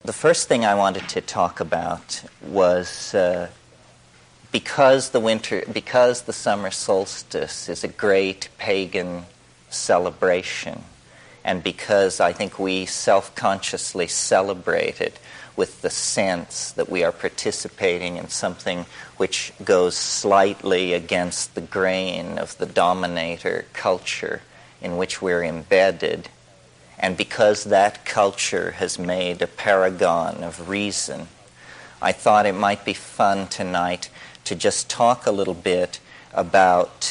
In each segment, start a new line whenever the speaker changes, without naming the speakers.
The first thing I wanted to talk about was because the summer solstice is a great pagan celebration, and because I think we self-consciously celebrate it with the sense that we are participating in something which goes slightly against the grain of the dominator culture in which we're embedded, and because that culture has made a paragon of reason, I thought it might be fun tonight to just talk a little bit about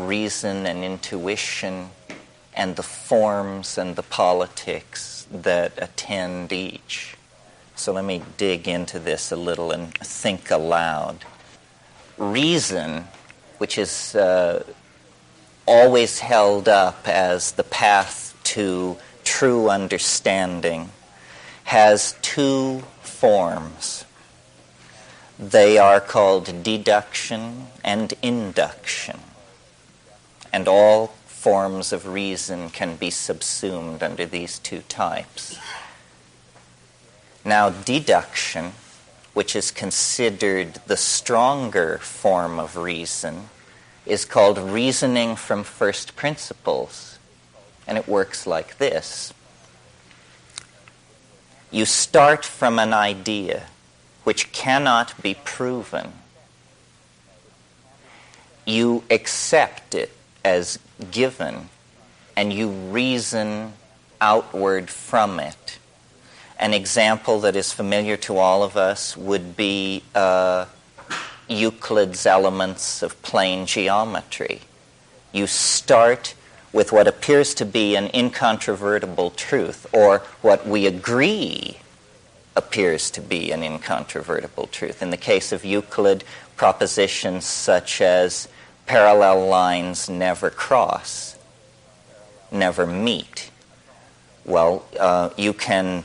reason and intuition and the forms and the politics that attend each. So let me dig into this a little and think aloud. Reason, which is always held up as the path to true understanding, has two forms. They are called deduction and induction, and all forms of reason can be subsumed under these two types. Now, deduction, which is considered the stronger form of reason, is called reasoning from first principles. And it works like this. You start from an idea which cannot be proven. You accept it as given, and you reason outward from it. An example that is familiar to all of us would be Euclid's elements of plane geometry. You start with what appears to be an incontrovertible truth, or what we agree appears to be an incontrovertible truth. In the case of Euclid, propositions such as parallel lines never cross, never meet. Well, you can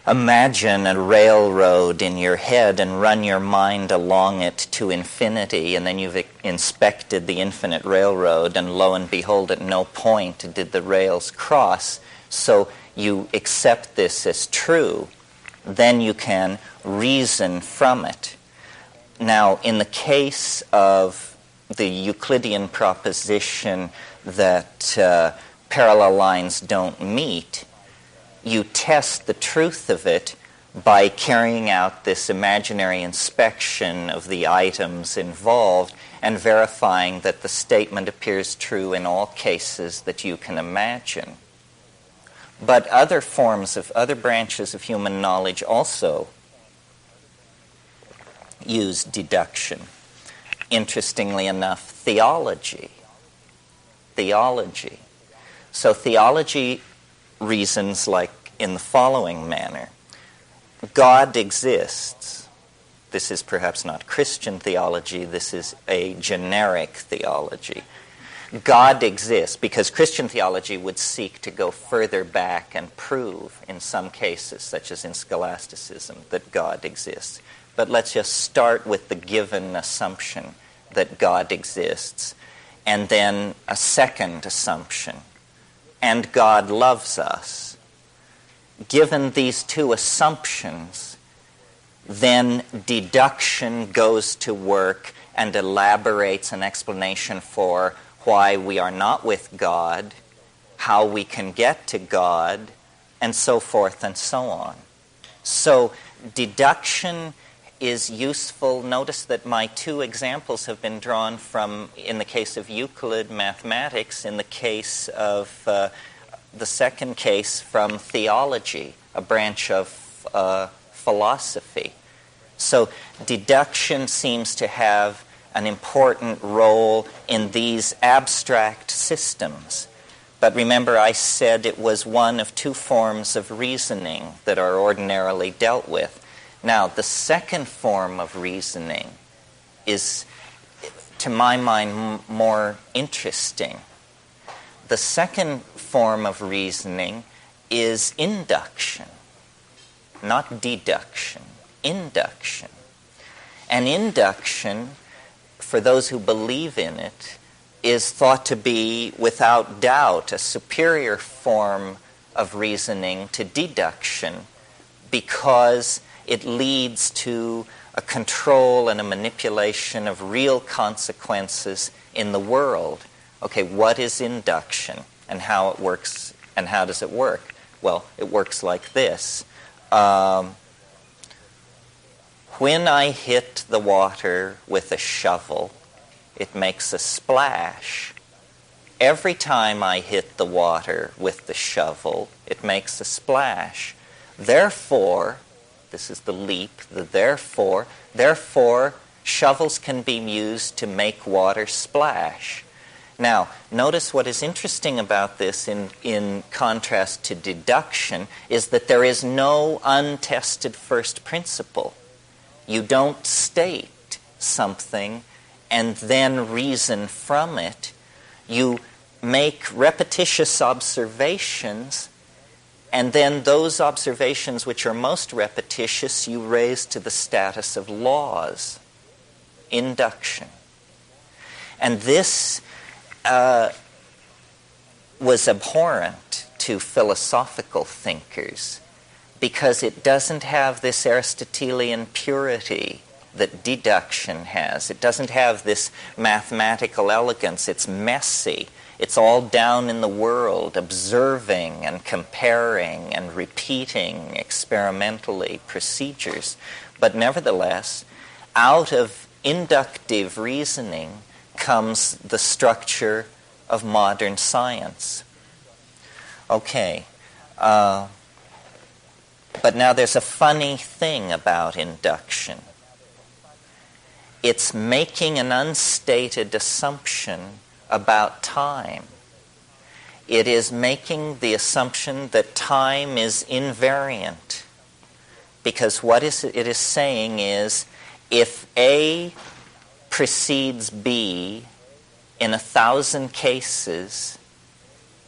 imagine a railroad in your head and run your mind along it to infinity, and then you've inspected the infinite railroad, and lo and behold, at no point did the rails cross. So you accept this as true. Then you can reason from it. Now, in the case of the Euclidean proposition that parallel lines don't meet, you test the truth of it by carrying out this imaginary inspection of the items involved and verifying that the statement appears true in all cases that you can imagine. But other branches of human knowledge also use deduction. Interestingly enough, theology. So theology reasons like in the following manner. God exists. This is perhaps not Christian theology, this is a generic theology. God exists because Christian theology would seek to go further back and prove in some cases, such as in scholasticism, that God exists. But let's just start with the given assumption that God exists, and then a second assumption, and God loves us. Given these two assumptions, then deduction goes to work and elaborates an explanation for why we are not with God, how we can get to God, and so forth and so on. So deduction is useful. Notice that my two examples have been drawn from, in the case of Euclid, mathematics, in the case of the second case from theology, a branch of philosophy. So deduction seems to have an important role in these abstract systems. But remember, I said it was one of two forms of reasoning that are ordinarily dealt with. Now, the second form of reasoning is, to my mind, more interesting. The second form of reasoning is induction, not deduction, induction. And induction, for those who believe in it, is thought to be, without doubt, a superior form of reasoning to deduction, because it leads to a control and a manipulation of real consequences in the world. Okay, what is induction and how it works and how does it work? Well, it works like this. When I hit the water with a shovel, it makes a splash. Every time I hit the water with the shovel, it makes a splash. Therefore, this is the leap, the therefore, shovels can be used to make water splash. Now, notice what is interesting about this in contrast to deduction is that there is no untested first principle. You don't state something and then reason from it. You make repetitious observations, and then those observations which are most repetitious you raise to the status of laws, induction. And this was abhorrent to philosophical thinkers because it doesn't have this Aristotelian purity that deduction has. It doesn't have this mathematical elegance. It's messy. It's all down in the world, observing and comparing and repeating experimentally procedures. But nevertheless, out of inductive reasoning comes the structure of modern science. Okay. But now there's a funny thing about induction. It's making an unstated assumption about time. It is making the assumption that time is invariant. Because what it is saying is, if A precedes B in 1,000 cases,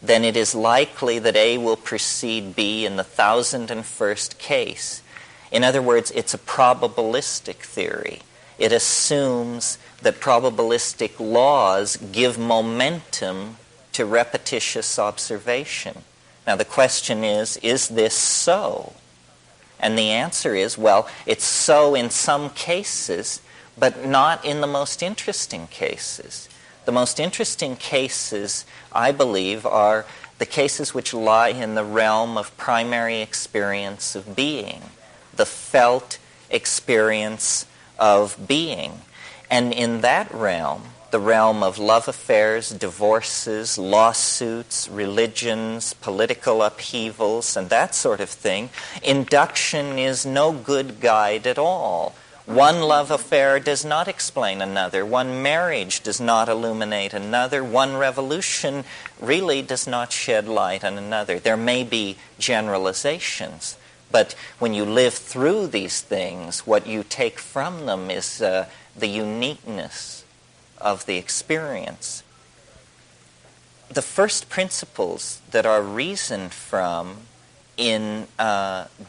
then it is likely that A will precede B in the 1,001st case. In other words, it's a probabilistic theory. It assumes that probabilistic laws give momentum to repetitious observation. Now the question is this so? And the answer is, well, it's so in some cases, but not in the most interesting cases. The most interesting cases, I believe, are the cases which lie in the realm of primary experience of being, the felt experience of being. And in that realm, the realm of love affairs, divorces, lawsuits, religions, political upheavals, and that sort of thing, induction is no good guide at all. One love affair does not explain another. One marriage does not illuminate another. One revolution really does not shed light on another. There may be generalizations, but when you live through these things, what you take from them is the uniqueness of the experience. The first principles that are reasoned from in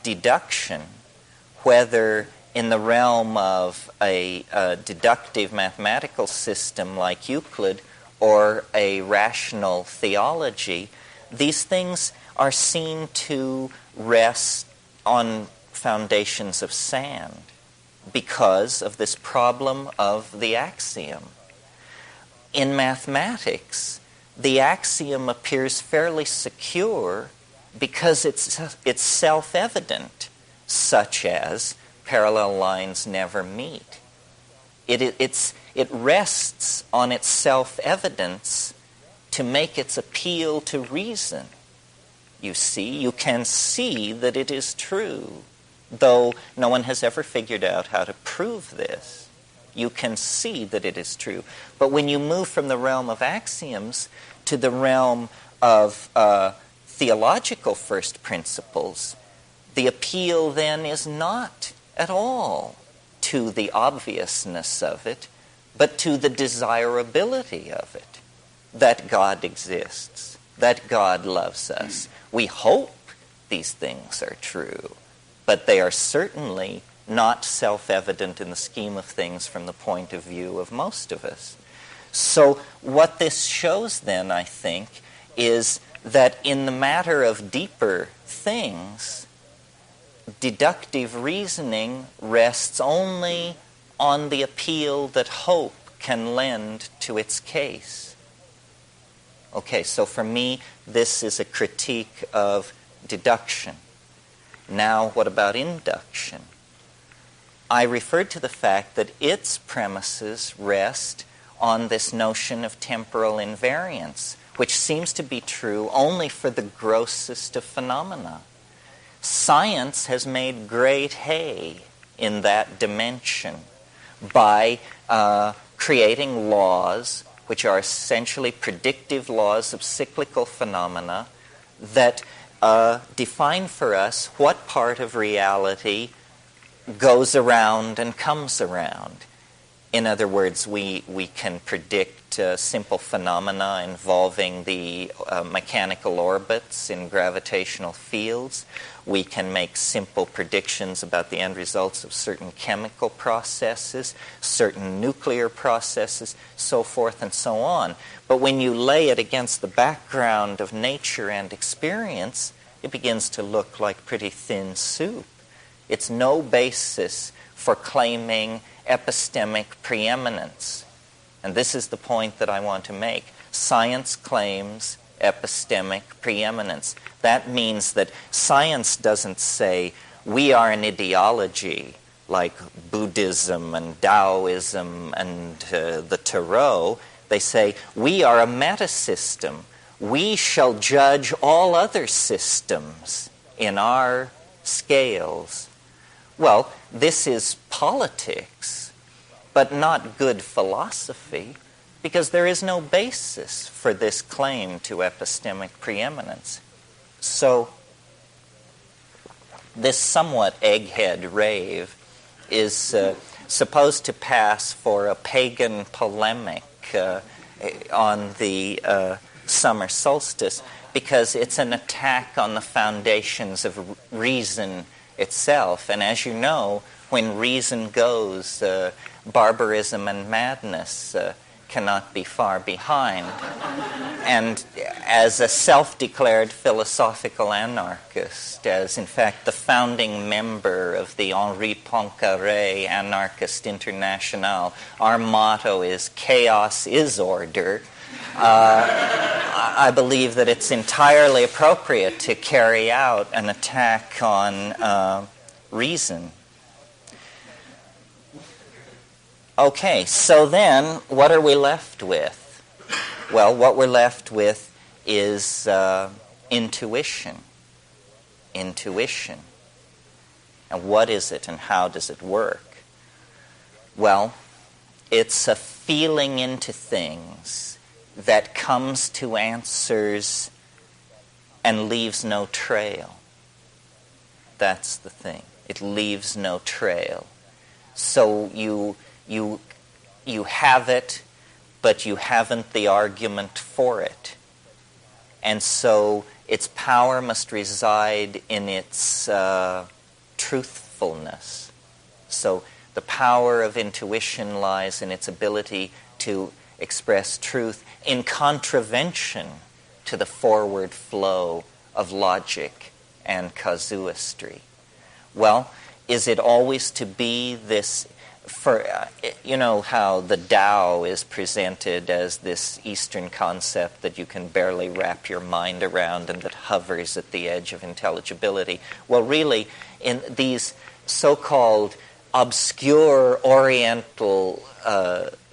deduction, whether in the realm of a deductive mathematical system like Euclid or a rational theology, these things are seen to rest on foundations of sand because of this problem of the axiom. In mathematics, the axiom appears fairly secure because it's self-evident, such as parallel lines never meet. It rests on its self-evidence to make its appeal to reason. You see, you can see that it is true, though no one has ever figured out how to prove this. You can see that it is true. But when you move from the realm of axioms to the realm of theological first principles, the appeal then is not at all to the obviousness of it, but to the desirability of it, that God exists, that God loves us. We hope these things are true, but they are certainly not self-evident in the scheme of things from the point of view of most of us. So what this shows then, I think, is that in the matter of deeper things, deductive reasoning rests only on the appeal that hope can lend to its case. Okay, so for me, this is a critique of deduction. Now, what about induction? I referred to the fact that its premises rest on this notion of temporal invariance, which seems to be true only for the grossest of phenomena. Science has made great hay in that dimension by creating laws which are essentially predictive laws of cyclical phenomena that define for us what part of reality goes around and comes around. In other words, we can predict simple phenomena involving the mechanical orbits in gravitational fields. We can make simple predictions about the end results of certain chemical processes, certain nuclear processes, so forth and so on. But when you lay it against the background of nature and experience, it begins to look like pretty thin soup. It's no basis for claiming epistemic preeminence. And this is the point that I want to make. Science claims epistemic preeminence. That means that science doesn't say, we are an ideology like Buddhism and Taoism and the Tarot. They say, we are a metasystem. We shall judge all other systems in our scales. Well, this is politics, but not good philosophy, because there is no basis for this claim to epistemic preeminence. So, this somewhat egghead rave is supposed to pass for a pagan polemic on the summer solstice, because it's an attack on the foundations of reason itself. And as you know, when reason goes, barbarism and madness cannot be far behind. And as a self-declared philosophical anarchist, as in fact the founding member of the Henri Poincaré Anarchist International, our motto is chaos is order. I believe that it's entirely appropriate to carry out an attack on reason. Okay, so then what are we left with? Well, what we're left with is intuition. Intuition. And what is it and how does it work? Well, it's a feeling into things that comes to answers and leaves no trail. That's the thing. It leaves no trail. So you have it, but you haven't the argument for it. And so its power must reside in its truthfulness. So the power of intuition lies in its ability to express truth in contravention to the forward flow of logic and casuistry. Well, is it always to be this? You know how the Tao is presented as this Eastern concept that you can barely wrap your mind around and that hovers at the edge of intelligibility. Well, really, in these so-called obscure Oriental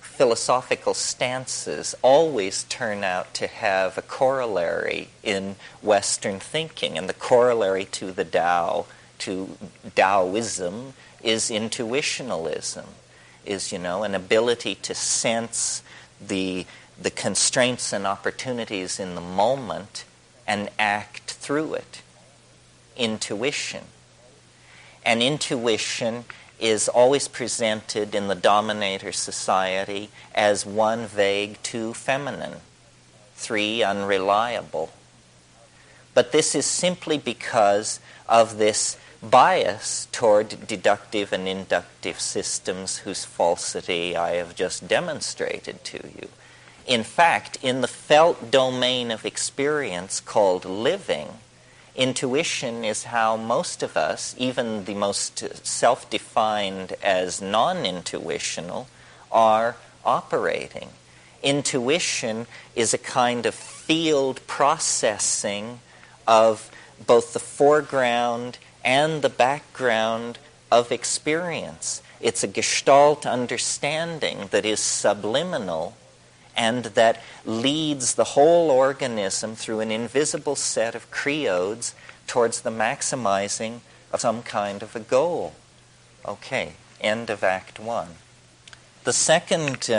philosophical stances always turn out to have a corollary in Western thinking. And the corollary to the Tao, to Taoism, is intuitionalism, is, an ability to sense the constraints and opportunities in the moment and act through it. Intuition. And intuition is always presented in the dominator society as 1 vague, 2 feminine, 3 unreliable. But this is simply because of this bias toward deductive and inductive systems whose falsity I have just demonstrated to you. In fact, in the felt domain of experience called living, Intuition is how most of us, even the most self-defined as non-intuitional, are operating. Intuition is a kind of field processing of both the foreground and the background of experience. It's a gestalt understanding that is subliminal and that leads the whole organism through an invisible set of creodes towards the maximizing of some kind of a goal. Okay, end of Act 1. The second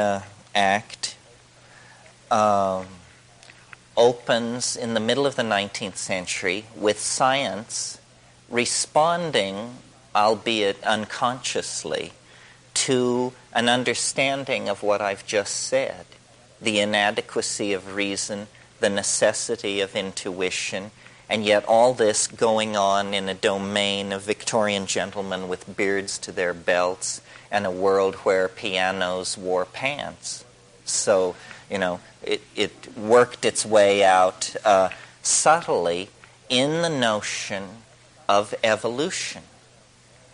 act opens in the middle of the 19th century with science responding, albeit unconsciously, to an understanding of what I've just said. The inadequacy of reason, the necessity of intuition, and yet all this going on in a domain of Victorian gentlemen with beards to their belts and a world where pianos wore pants. So, it worked its way out subtly in the notion of evolution.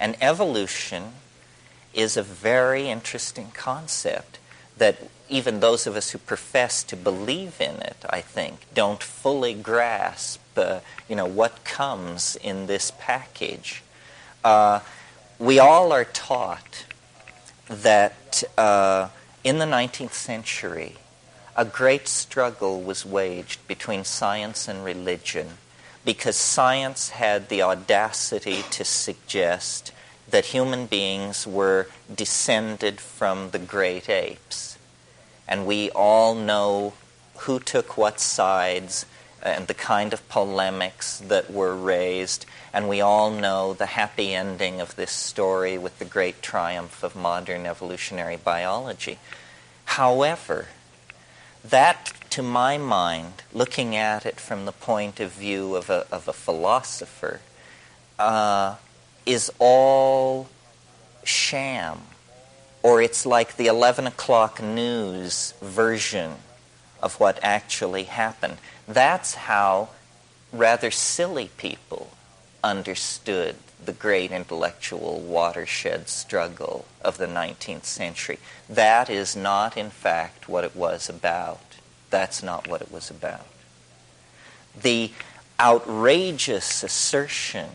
And evolution is a very interesting concept that even those of us who profess to believe in it, I think, don't fully grasp, what comes in this package. We all are taught that in the 19th century, a great struggle was waged between science and religion because science had the audacity to suggest that human beings were descended from the great apes. And we all know who took what sides and the kind of polemics that were raised, and we all know the happy ending of this story with the great triumph of modern evolutionary biology. However, that, to my mind, looking at it from the point of view of a philosopher, is all sham. Or it's like the 11 o'clock news version of what actually happened. That's how rather silly people understood the great intellectual watershed struggle of the 19th century. That is not, in fact, what it was about. That's not what it was about. The outrageous assertion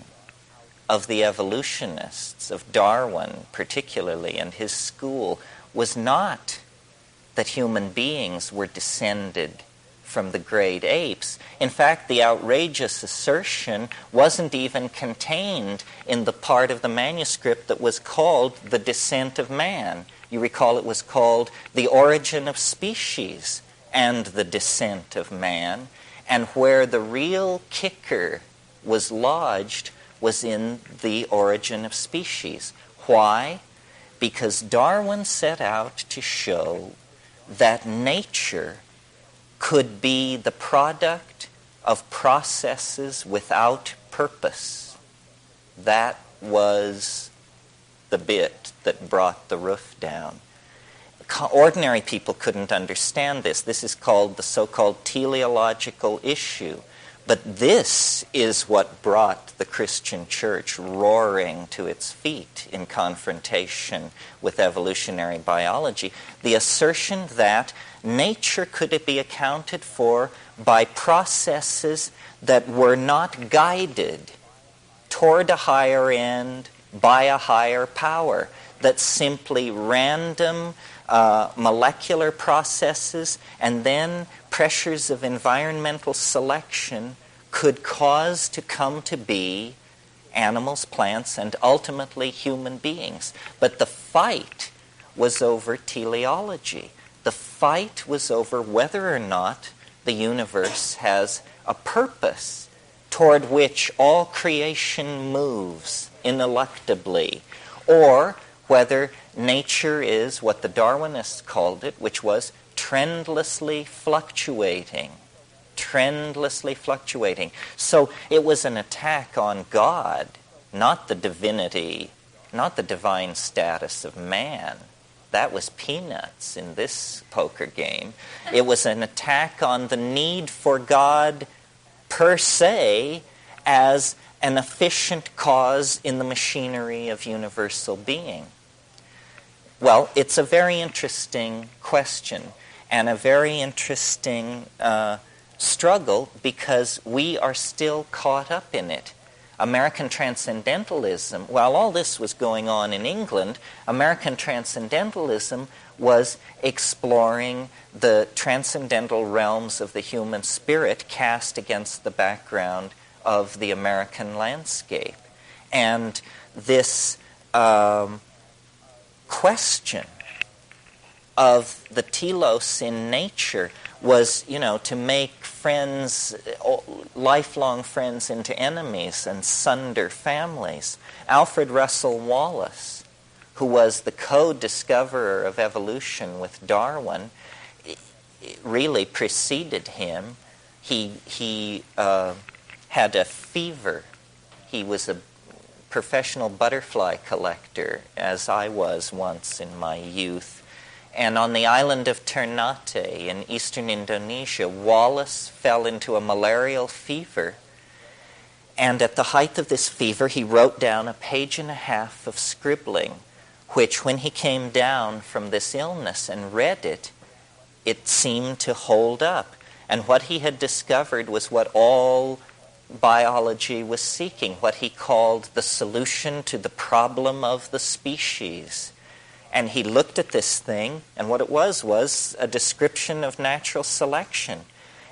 of the evolutionists, of Darwin particularly, and his school, was not that human beings were descended from the great apes. In fact, the outrageous assertion wasn't even contained in the part of the manuscript that was called The Descent of Man. You recall it was called The Origin of Species and the Descent of Man, and where the real kicker was lodged was in The Origin of Species. Why? Because Darwin set out to show that nature could be the product of processes without purpose. That was the bit that brought the roof down. Ordinary people couldn't understand this. This is called the so-called teleological issue. But this is what brought the Christian church roaring to its feet in confrontation with evolutionary biology. The assertion that nature could be accounted for by processes that were not guided toward a higher end by a higher power, that simply random molecular processes and then pressures of environmental selection could cause to come to be animals, plants, and ultimately human beings. But the fight was over teleology. The fight was over whether or not the universe has a purpose toward which all creation moves ineluctably, or whether nature is what the Darwinists called it, which was trendlessly fluctuating. Trendlessly fluctuating. So it was an attack on God, not the divinity, not the divine status of man. That was peanuts in this poker game. It was an attack on the need for God per se as an efficient cause in the machinery of universal being? Well, it's a very interesting question and a very interesting struggle because we are still caught up in it. American transcendentalism, while all this was going on in England, American transcendentalism was exploring the transcendental realms of the human spirit cast against the background of the American landscape. And this question of the telos in nature was, to make friends, lifelong friends into enemies and sunder families. Alfred Russel Wallace, who was the co-discoverer of evolution with Darwin, really preceded him. He had a fever. He was a professional butterfly collector, as I was once in my youth. And on the island of Ternate in eastern Indonesia, Wallace fell into a malarial fever. And at the height of this fever, he wrote down a page and a half of scribbling, which when he came down from this illness and read it, it seemed to hold up. And what he had discovered was what all biology was seeking, what he called the solution to the problem of the species. And he looked at this thing, and what it was a description of natural selection.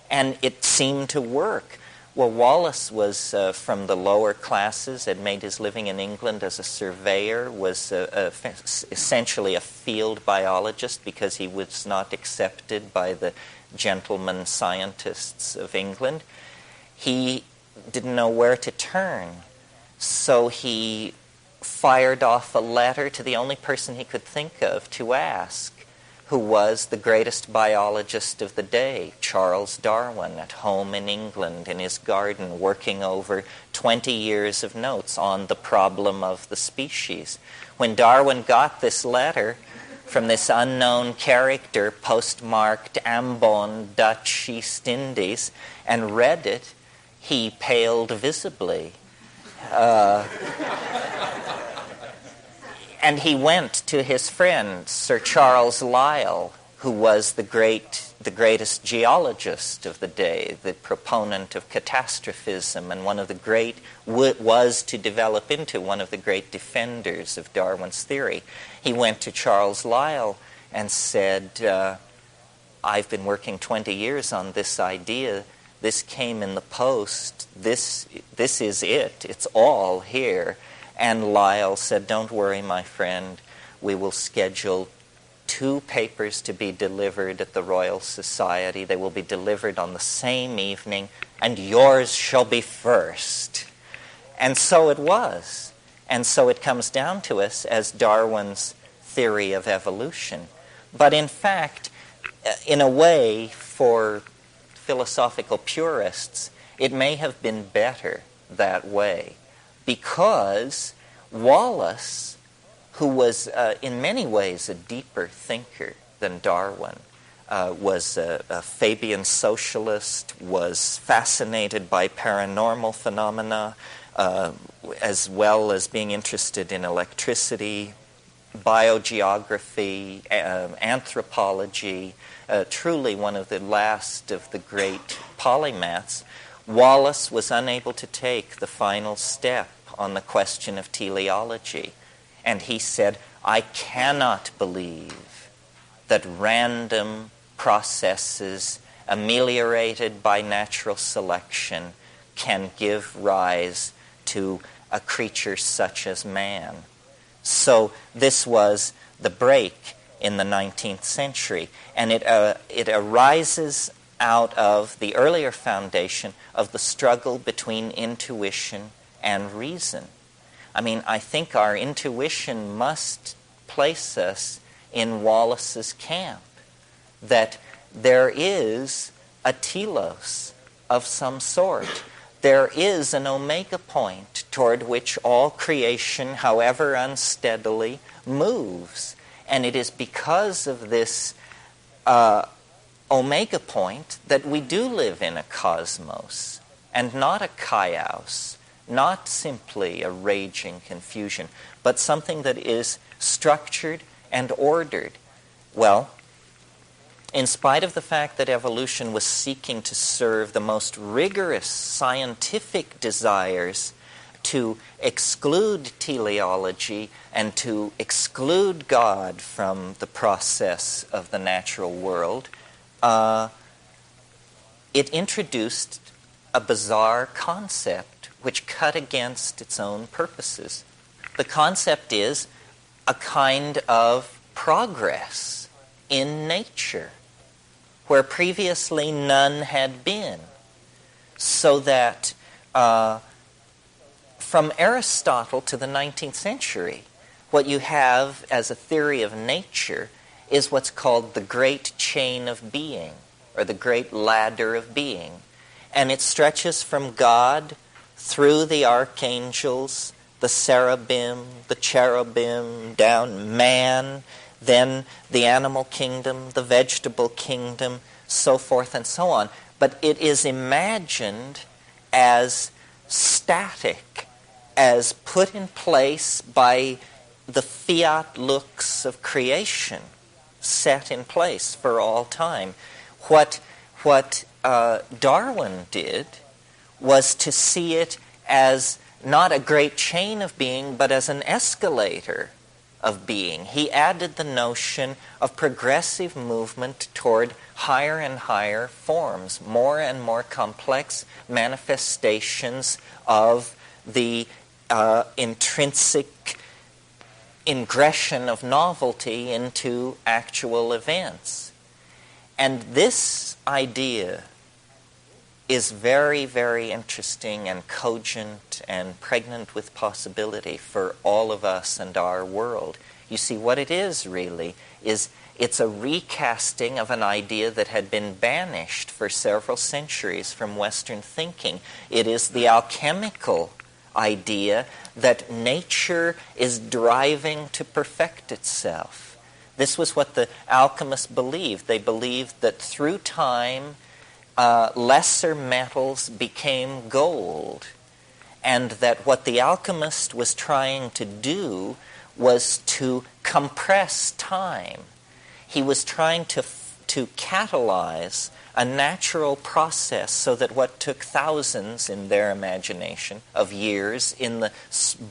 And it seemed to work. Well, Wallace was from the lower classes, had made his living in England as a surveyor, was essentially a field biologist because he was not accepted by the gentleman scientists of England. He didn't know where to turn, so he fired off a letter to the only person he could think of to ask, who was the greatest biologist of the day, Charles Darwin, at home in England in his garden, working over 20 years of notes on the problem of the species. When Darwin got this letter from this unknown character, postmarked Ambon, Dutch East Indies, and read it, he paled visibly. And he went to his friend, Sir Charles Lyell, who was the greatest geologist of the day, the proponent of catastrophism, and was to develop into one of the great defenders of Darwin's theory. He went to Charles Lyell and said, I've been working 20 years on this idea. This came in the post. This is it. It's all here. And Lyell said, don't worry, my friend. We will schedule 2 papers to be delivered at the Royal Society. They will be delivered on the same evening, and yours shall be first. And so it was. And so it comes down to us as Darwin's theory of evolution. But in fact, in a way, for philosophical purists, it may have been better that way, because Wallace, who was in many ways a deeper thinker than Darwin, was a Fabian socialist, was fascinated by paranormal phenomena, as well as being interested in electricity, biogeography, anthropology, truly one of the last of the great polymaths. Wallace was unable to take the final step on the question of teleology. And he said, I cannot believe that random processes ameliorated by natural selection can give rise to a creature such as man. So this was the break in the 19th century. And it arises out of the earlier foundation of the struggle between intuition and reason. I mean, I think our intuition must place us in Wallace's camp, that there is a telos of some sort. There is an omega point toward which all creation, however unsteadily, moves. And it is because of this omega point that we do live in a cosmos and not a chaos, not simply a raging confusion, but something that is structured and ordered. Well, in spite of the fact that evolution was seeking to serve the most rigorous scientific desires to exclude teleology and to exclude God from the process of the natural world, it introduced a bizarre concept which cut against its own purposes. The concept is a kind of progress in nature where previously none had been, so that from Aristotle to the 19th century, what you have as a theory of nature is what's called the great chain of being, or the great ladder of being. And it stretches from God through the archangels, the seraphim, the cherubim, down man, then the animal kingdom, the vegetable kingdom, so forth and so on. But it is imagined as static, as put in place by the fiat lux of creation, set in place for all time. What Darwin did was to see it as not a great chain of being, but as an escalator of being. He added the notion of progressive movement toward higher and higher forms, more and more complex manifestations of the intrinsic ingression of novelty into actual events. And this idea is very, very interesting and cogent and pregnant with possibility for all of us and our world. You see, what it is really is it's a recasting of an idea that had been banished for several centuries from Western thinking. It is the alchemical idea that nature is driving to perfect itself. This was what the alchemists believed. They believed that through time, lesser metals became gold, and that what the alchemist was trying to do was to compress time. He was trying to catalyze a natural process so that what took thousands, in their imagination, of years in the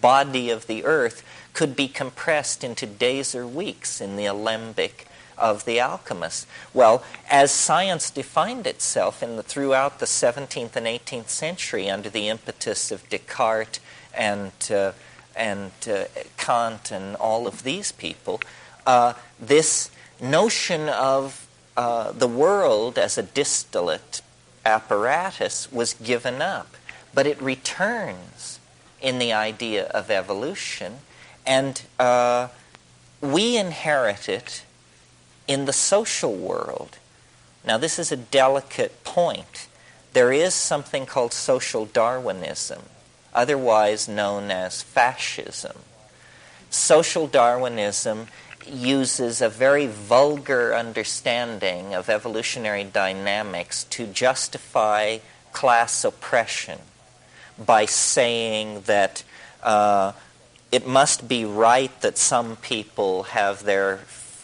body of the earth could be compressed into days or weeks in the alembic of the alchemists. Well, as science defined itself throughout the 17th and 18th century under the impetus of Descartes and Kant and all of these people, this notion of the world as a distillate apparatus was given up. But it returns in the idea of evolution, and we inherit it in the social world. Now, this is a delicate point. There is something called social Darwinism, otherwise known as fascism. Social Darwinism uses a very vulgar understanding of evolutionary dynamics to justify class oppression by saying that it must be right that some people have their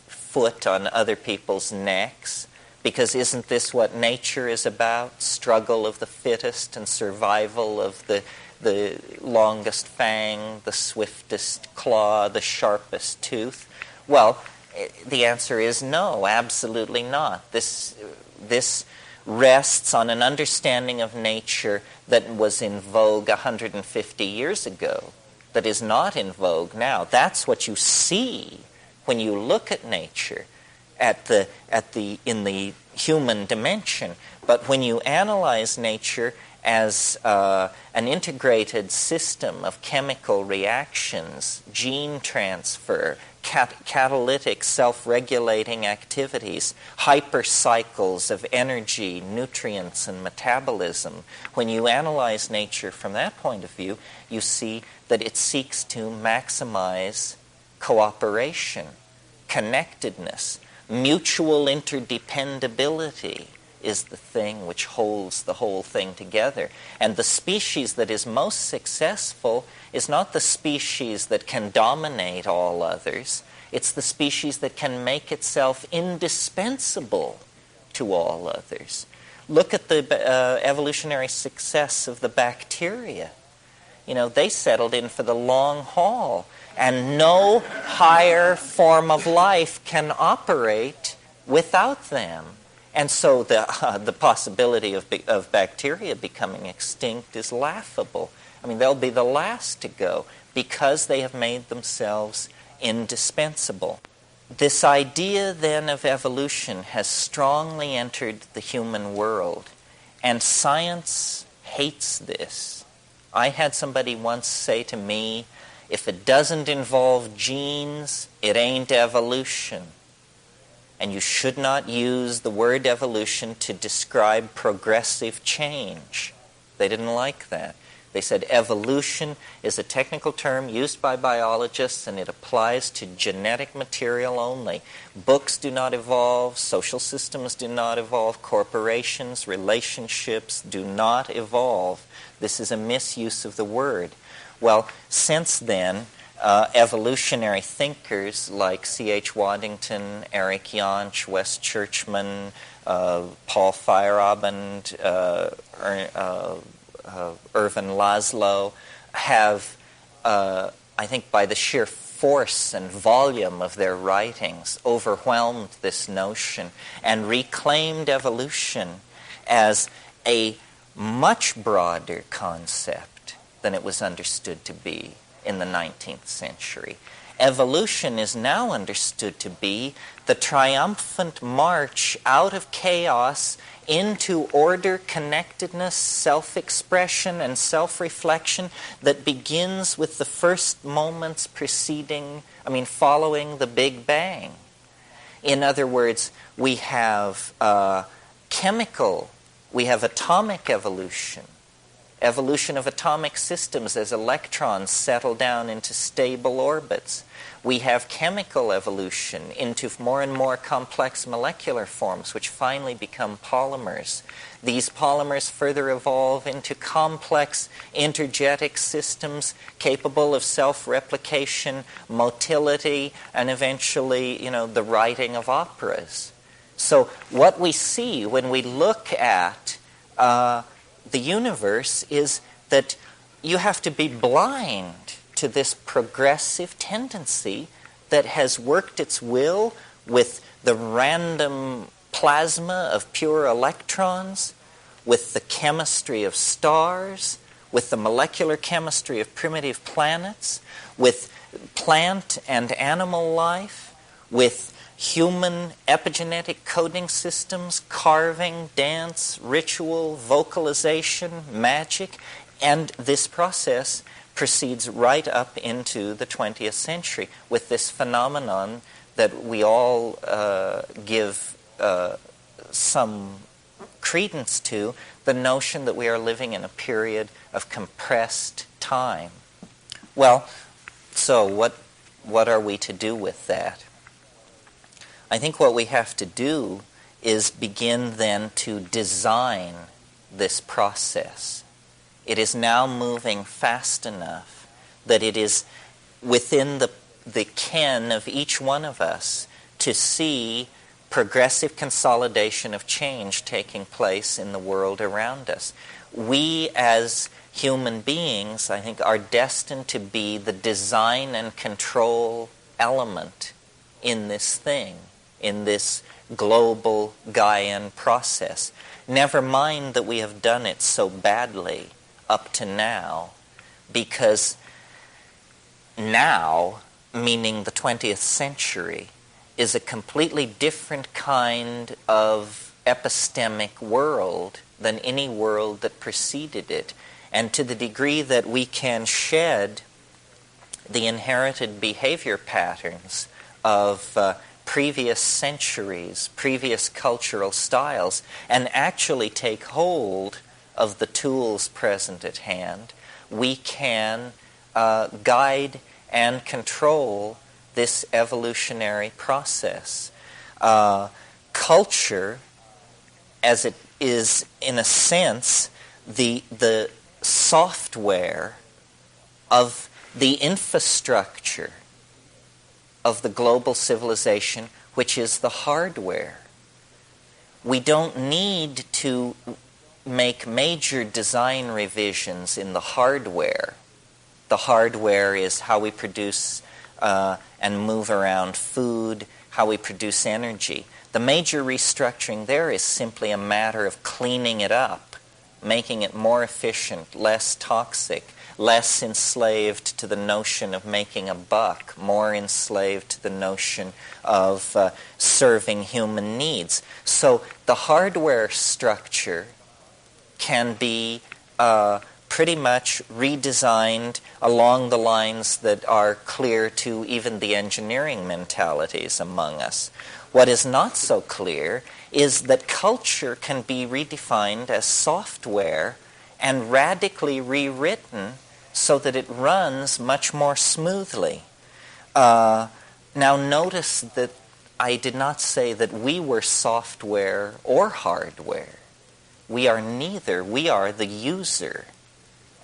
foot on other people's necks, because isn't this what nature is about? Struggle of the fittest and survival of the longest fang, the swiftest claw, the sharpest tooth. Well, the answer is no, absolutely not. This rests on an understanding of nature that was in vogue 150 years ago, that is not in vogue now. That's what you see when you look at nature in the human dimension. But when you analyze nature as an integrated system of chemical reactions, gene transfer, catalytic self-regulating activities, hypercycles of energy, nutrients, and metabolism, when you analyze nature from that point of view, you see that it seeks to maximize cooperation, connectedness, mutual interdependability. is the thing which holds the whole thing together. And the species that is most successful is not the species that can dominate all others. It's the species that can make itself indispensable to all others. Look at the evolutionary success of the bacteria. You know, they settled in for the long haul, and no higher form of life can operate without them. And so the possibility of bacteria becoming extinct is laughable. I mean, they'll be the last to go because they have made themselves indispensable. This idea then of evolution has strongly entered the human world, and science hates this. I had somebody once say to me, if it doesn't involve genes, it ain't evolution. And you should not use the word evolution to describe progressive change. They didn't like that. They said evolution is a technical term used by biologists, and it applies to genetic material only. Books do not evolve, social systems do not evolve, corporations, relationships do not evolve. This is a misuse of the word. Well, since then, evolutionary thinkers like C.H. Waddington, Eric Jantsch, Wes Churchman, Paul Feyerabend, Irvin Laszlo have, I think by the sheer force and volume of their writings, overwhelmed this notion and reclaimed evolution as a much broader concept than it was understood to be in the 19th century. Evolution is now understood to be the triumphant march out of chaos into order, connectedness, self-expression, and self-reflection that begins with the first moments following the Big Bang. In other words, we have we have atomic evolution, evolution of atomic systems as electrons settle down into stable orbits. We have chemical evolution into more and more complex molecular forms, which finally become polymers. These polymers further evolve into complex intergetic systems capable of self-replication, motility, and eventually, the writing of operas. So what we see when we look at the universe is that you have to be blind to this progressive tendency that has worked its will with the random plasma of pure electrons, with the chemistry of stars, with the molecular chemistry of primitive planets, with plant and animal life, with human epigenetic coding systems, carving, dance, ritual, vocalization, magic, and this process proceeds right up into the 20th century with this phenomenon that we all give some credence to, the notion that we are living in a period of compressed time. Well, so what are we to do with that? I think what we have to do is begin then to design this process. It is now moving fast enough that it is within the ken of each one of us to see progressive consolidation of change taking place in the world around us. We as human beings, I think, are destined to be the design and control element in this thing, in this global Gaian process. Never mind that we have done it so badly up to now, because now, meaning the 20th century, is a completely different kind of epistemic world than any world that preceded it. And to the degree that we can shed the inherited behavior patterns of previous centuries, previous cultural styles, and actually take hold of the tools present at hand, we can guide and control this evolutionary process. Culture as it is, in a sense, the software of the infrastructure of the global civilization, which is the hardware. We don't need to make major design revisions in the hardware. The hardware is how we produce and move around food, how we produce energy. The major restructuring there is simply a matter of cleaning it up, making it more efficient, less toxic, less enslaved to the notion of making a buck, more enslaved to the notion of serving human needs. So the hardware structure can be pretty much redesigned along the lines that are clear to even the engineering mentalities among us. What is not so clear is that culture can be redefined as software and radically rewritten so that it runs much more smoothly. Now notice that I did not say that we were software or hardware. We are neither. We are the user.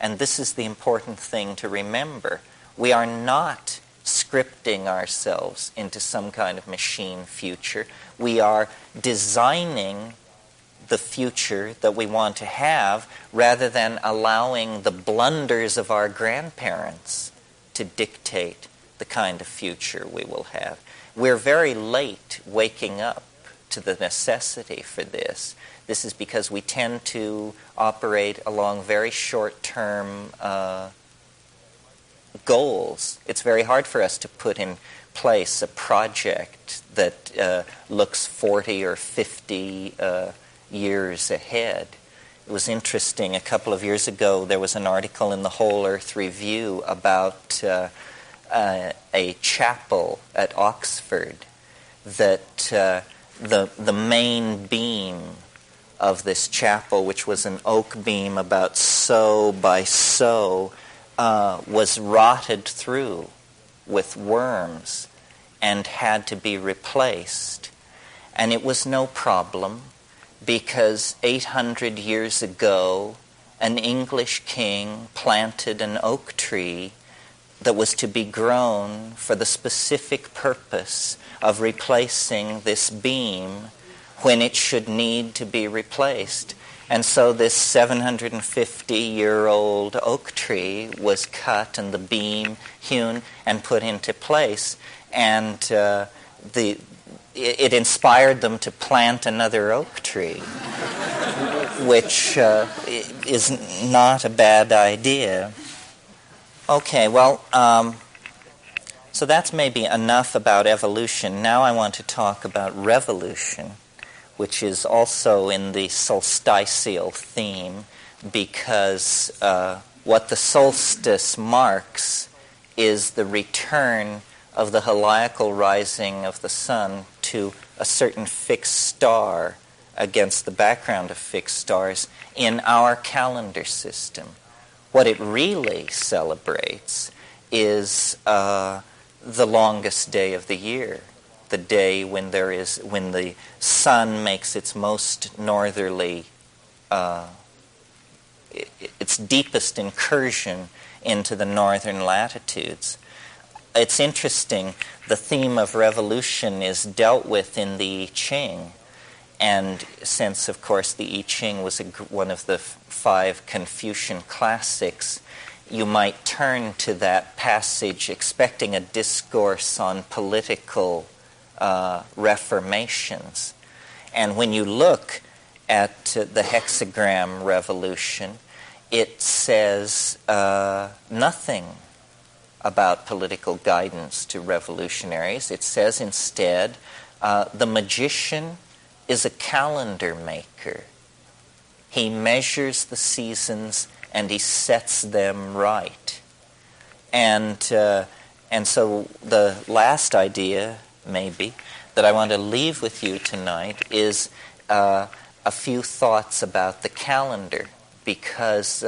And this is the important thing to remember. We are not scripting ourselves into some kind of machine future. We are designing the future that we want to have rather than allowing the blunders of our grandparents to dictate the kind of future we will have. We're very late waking up to the necessity for this. This is because we tend to operate along very short-term goals. It's very hard for us to put in place a project that looks 40 or 50 years ahead. It was interesting, a couple of years ago there was an article in the Whole Earth Review about a chapel at Oxford that the main beam of this chapel, which was an oak beam about so by so, was rotted through with worms and had to be replaced. And it was no problem because 800 years ago an English king planted an oak tree that was to be grown for the specific purpose of replacing this beam when it should need to be replaced. And so this 750-year-old oak tree was cut and the beam hewn and put into place. And it inspired them to plant another oak tree, which is not a bad idea. Okay, well, so that's maybe enough about evolution. Now I want to talk about revolution, which is also in the solstitial theme, because what the solstice marks is the return of the heliacal rising of the sun to a certain fixed star against the background of fixed stars in our calendar system. What it really celebrates is the longest day of the year, the day when the sun makes its most northerly, its deepest incursion into the northern latitudes. It's interesting, the theme of revolution is dealt with in the I Ching, and since, of course, the I Ching was one of the 5 Confucian classics, you might turn to that passage expecting a discourse on political reformations. And when you look at the hexagram revolution, it says nothing about political guidance to revolutionaries. It says instead, the magician is a calendar maker. He measures the seasons and he sets them right. And so the last idea, maybe, that I want to leave with you tonight is a few thoughts about the calendar, because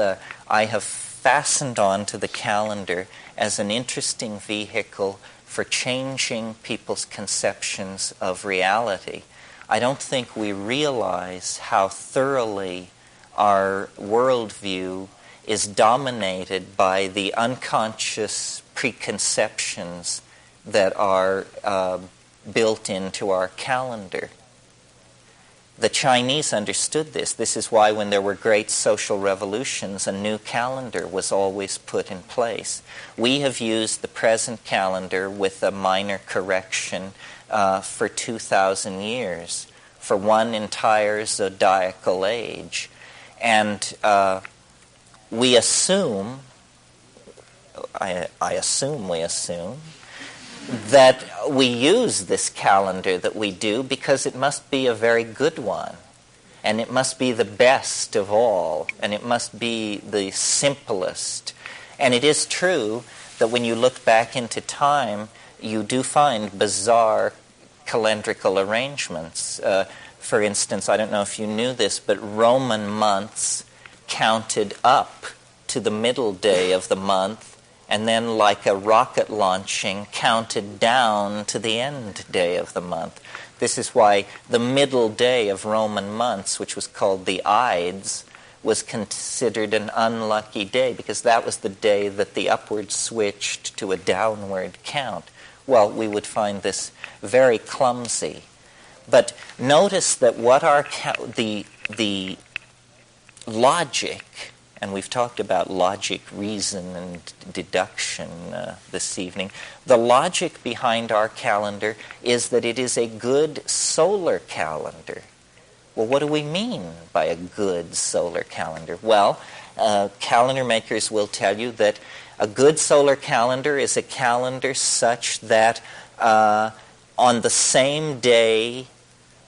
I have fastened on to the calendar as an interesting vehicle for changing people's conceptions of reality. I don't think we realize how thoroughly our worldview is dominated by the unconscious preconceptions that are built into our calendar. The Chinese understood this. This is why when there were great social revolutions, a new calendar was always put in place. We have used the present calendar with a minor correction for 2,000 years, for one entire zodiacal age. And we assume, I assume we assume, that we use this calendar that we do because it must be a very good one, and it must be the best of all, and it must be the simplest. And it is true that when you look back into time, you do find bizarre calendrical arrangements. For instance, I don't know if you knew this, but Roman months counted up to the middle day of the month, and then, like a rocket launching, counted down to the end day of the month. This is why the middle day of Roman months, which was called the Ides, was considered an unlucky day, because that was the day that the upward switched to a downward count. Well, we would find this very clumsy. But notice that what the logic, and we've talked about logic, reason, and deduction this evening. The logic behind our calendar is that it is a good solar calendar. Well, what do we mean by a good solar calendar? Well, calendar makers will tell you that a good solar calendar is a calendar such that on the same day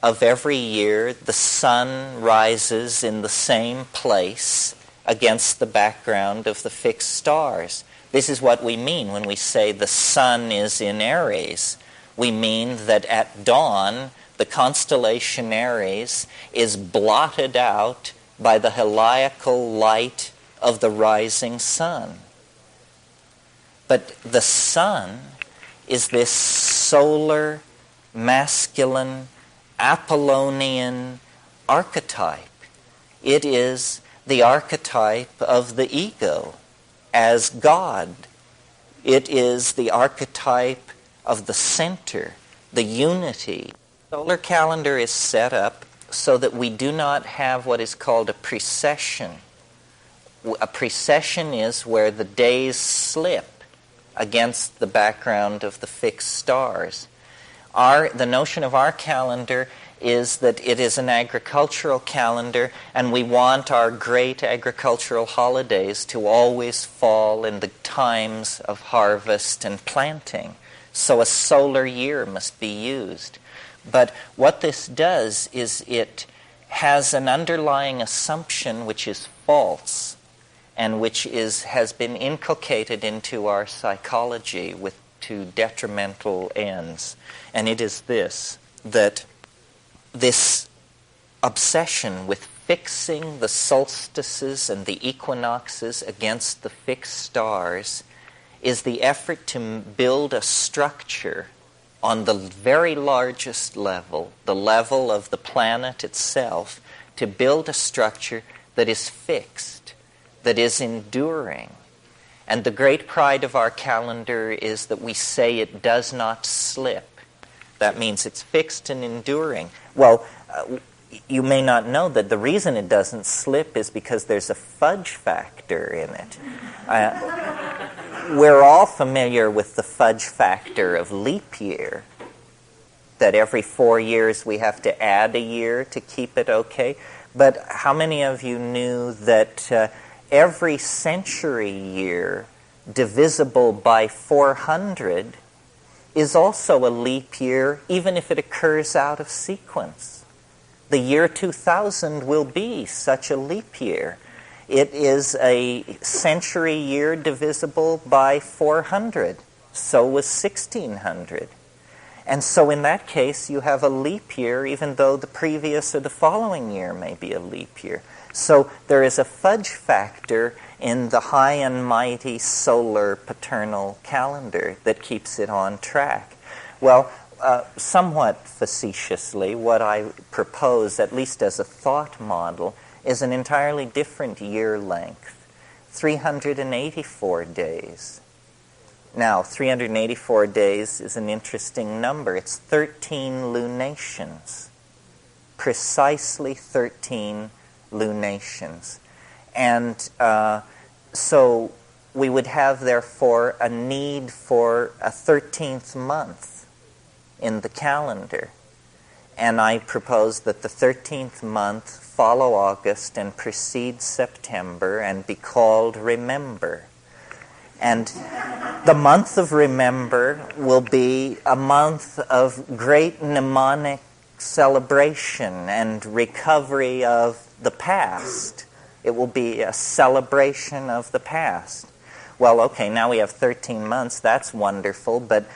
of every year, the sun rises in the same place against the background of the fixed stars. This is what we mean when we say the sun is in Aries. We mean that at dawn, the constellation Aries is blotted out by the heliacal light of the rising sun. But the sun is this solar, masculine, Apollonian archetype. It is the archetype of the ego as God. It is the archetype of the center, the unity. The solar calendar is set up so that we do not have what is called a precession. A precession is where the days slip against the background of the fixed stars. The notion of our calendar is that it is an agricultural calendar, and we want our great agricultural holidays to always fall in the times of harvest and planting. So a solar year must be used. But what this does is it has an underlying assumption which is false, and which has been inculcated into our psychology to detrimental ends. And it is this, that this obsession with fixing the solstices and the equinoxes against the fixed stars is the effort to build a structure on the very largest level, the level of the planet itself, to build a structure that is fixed, that is enduring. And the great pride of our calendar is that we say it does not slip. That means it's fixed and enduring. Well, you may not know that the reason it doesn't slip is because there's a fudge factor in it. We're all familiar with the fudge factor of leap year, that every 4 years we have to add a year to keep it okay. But how many of you knew that every century year divisible by 400 is also a leap year, even if it occurs out of sequence? The year 2000 will be such a leap year. It is a century year divisible by 400. So was 1600. And so in that case, you have a leap year, even though the previous or the following year may be a leap year. So there is a fudge factor in the high and mighty solar paternal calendar that keeps it on track. Well, somewhat facetiously, what I propose, at least as a thought model, is an entirely different year length, 384 days. Now, 384 days is an interesting number. It's 13 lunations, precisely 13 lunations. And so we would have, therefore, a need for a 13th month in the calendar. And I propose that the 13th month follow August and precede September and be called Remember. And the month of Remember will be a month of great mnemonic celebration and recovery of the past. It will be a celebration of the past. Well, okay, now we have 13 months. That's wonderful, but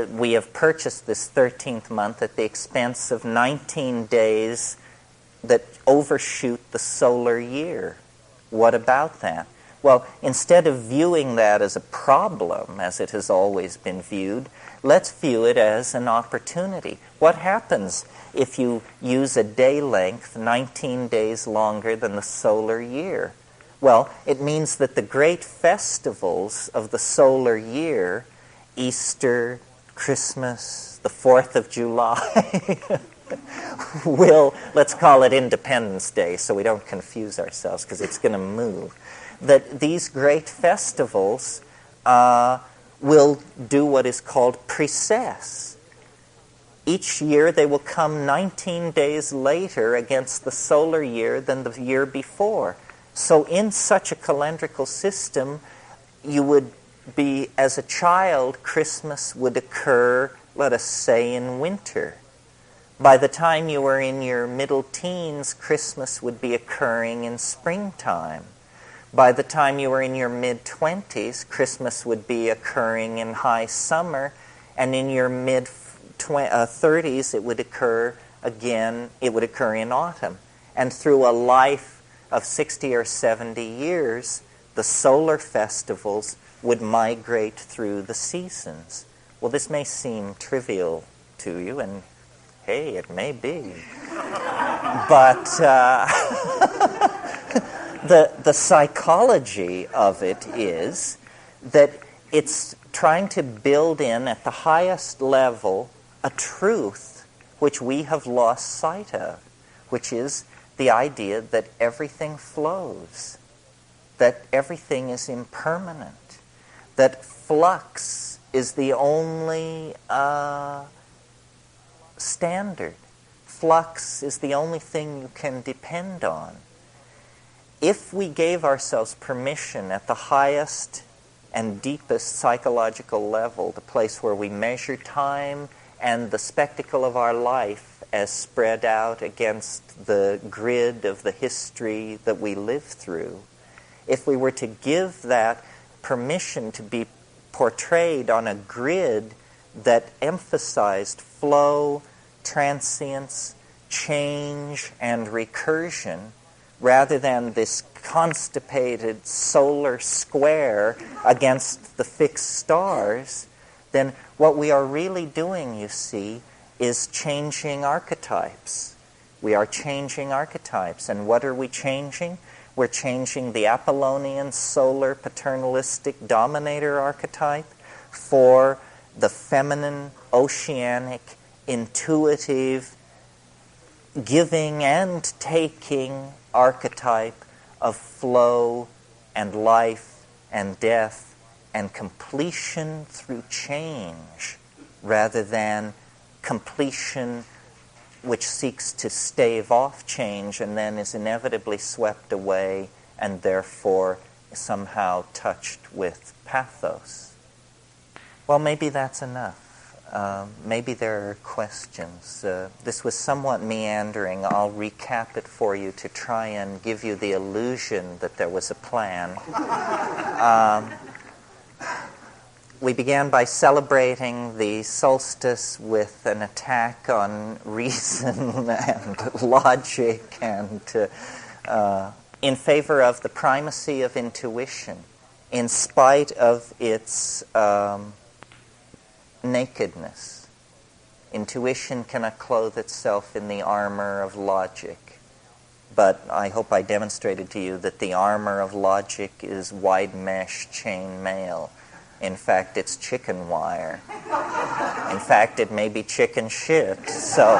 we have purchased this 13th month at the expense of 19 days that overshoot the solar year. What about that? Well, instead of viewing that as a problem, as it has always been viewed, let's view it as an opportunity. What happens if you use a day length 19 days longer than the solar year? Well, it means that the great festivals of the solar year, Easter, Christmas, the 4th of July, will, let's call it Independence Day so we don't confuse ourselves because it's going to move, that these great festivals will do what is called precess. Each year they will come 19 days later against the solar year than the year before. So in such a calendrical system, you would be, as a child, Christmas would occur, let us say, in winter. By the time you were in your middle teens, Christmas would be occurring in springtime. By the time you were in your mid-20s, Christmas would be occurring in high summer, and in your mid-30s, it would occur again, it would occur in autumn. And through a life of 60 or 70 years, the solar festivals would migrate through the seasons. Well, this may seem trivial to you, and hey, it may be. But the psychology of it is that it's trying to build in at the highest level a truth which we have lost sight of, which is the idea that everything flows, that everything is impermanent, that flux is the only standard. Flux is the only thing you can depend on. If we gave ourselves permission at the highest and deepest psychological level, the place where we measure time and the spectacle of our life as spread out against the grid of the history that we live through, if we were to give that permission to be portrayed on a grid that emphasized flow, transience, change, and recursion, rather than this constipated solar square against the fixed stars, then what we are really doing, you see, is changing archetypes. We are changing archetypes. And what are we changing? We're changing the Apollonian solar paternalistic dominator archetype for the feminine, oceanic, intuitive, giving and taking archetype of flow and life and death and completion through change, rather than completion which seeks to stave off change and then is inevitably swept away and therefore somehow touched with pathos. Well, maybe that's enough. Maybe there are questions. This was somewhat meandering. I'll recap it for you to try and give you the illusion that there was a plan. We began by celebrating the solstice with an attack on reason and logic and in favor of the primacy of intuition, in spite of its nakedness, Intuition cannot clothe itself in the armor of logic. But I hope I demonstrated to you that the armor of logic is wide mesh chain mail. In fact, it's chicken wire. In fact, it may be chicken shit. So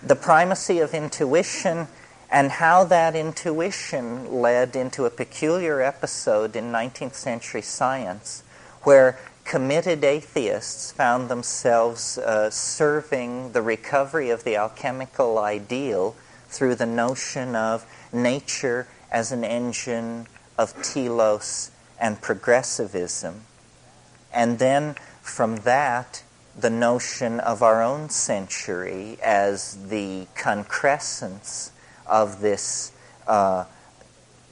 the primacy of intuition, and how that intuition led into a peculiar episode in 19th century science where committed atheists found themselves serving the recovery of the alchemical ideal through the notion of nature as an engine of telos and progressivism. And then from that, the notion of our own century as the concrescence of this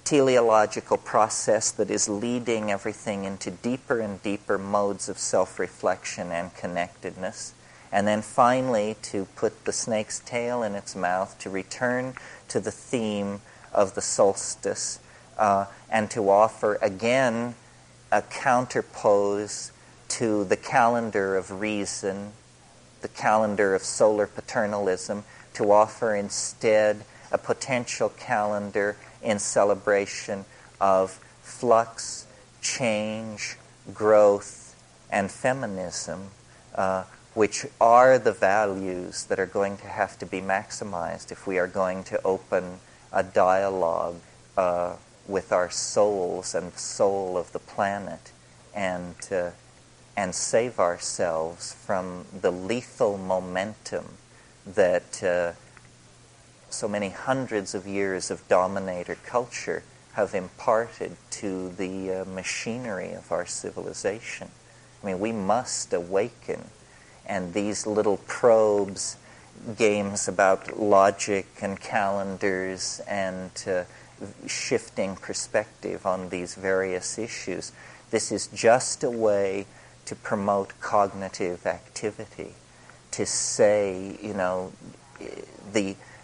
teleological process that is leading everything into deeper and deeper modes of self-reflection and connectedness. And then finally, to put the snake's tail in its mouth, to return to the theme of the solstice, and to offer again a counterpose to the calendar of reason, the calendar of solar paternalism, to offer instead a potential calendar in celebration of flux, change, growth, and feminism, which are the values that are going to have to be maximized if we are going to open a dialogue with our souls and the soul of the planet, and save ourselves from the lethal momentum that so many hundreds of years of dominator culture have imparted to the machinery of our civilization. I mean, we must awaken, and these little probes, games about logic and calendars and shifting perspective on these various issues, this is just a way to promote cognitive activity, to say,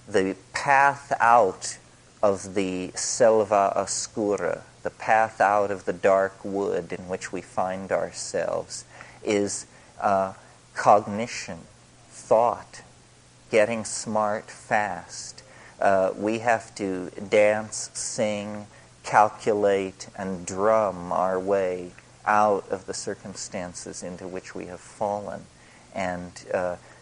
the path out of the selva oscura, the path out of the dark wood in which we find ourselves, is cognition, thought, getting smart fast. We have to dance, sing, calculate, and drum our way out of the circumstances into which we have fallen. And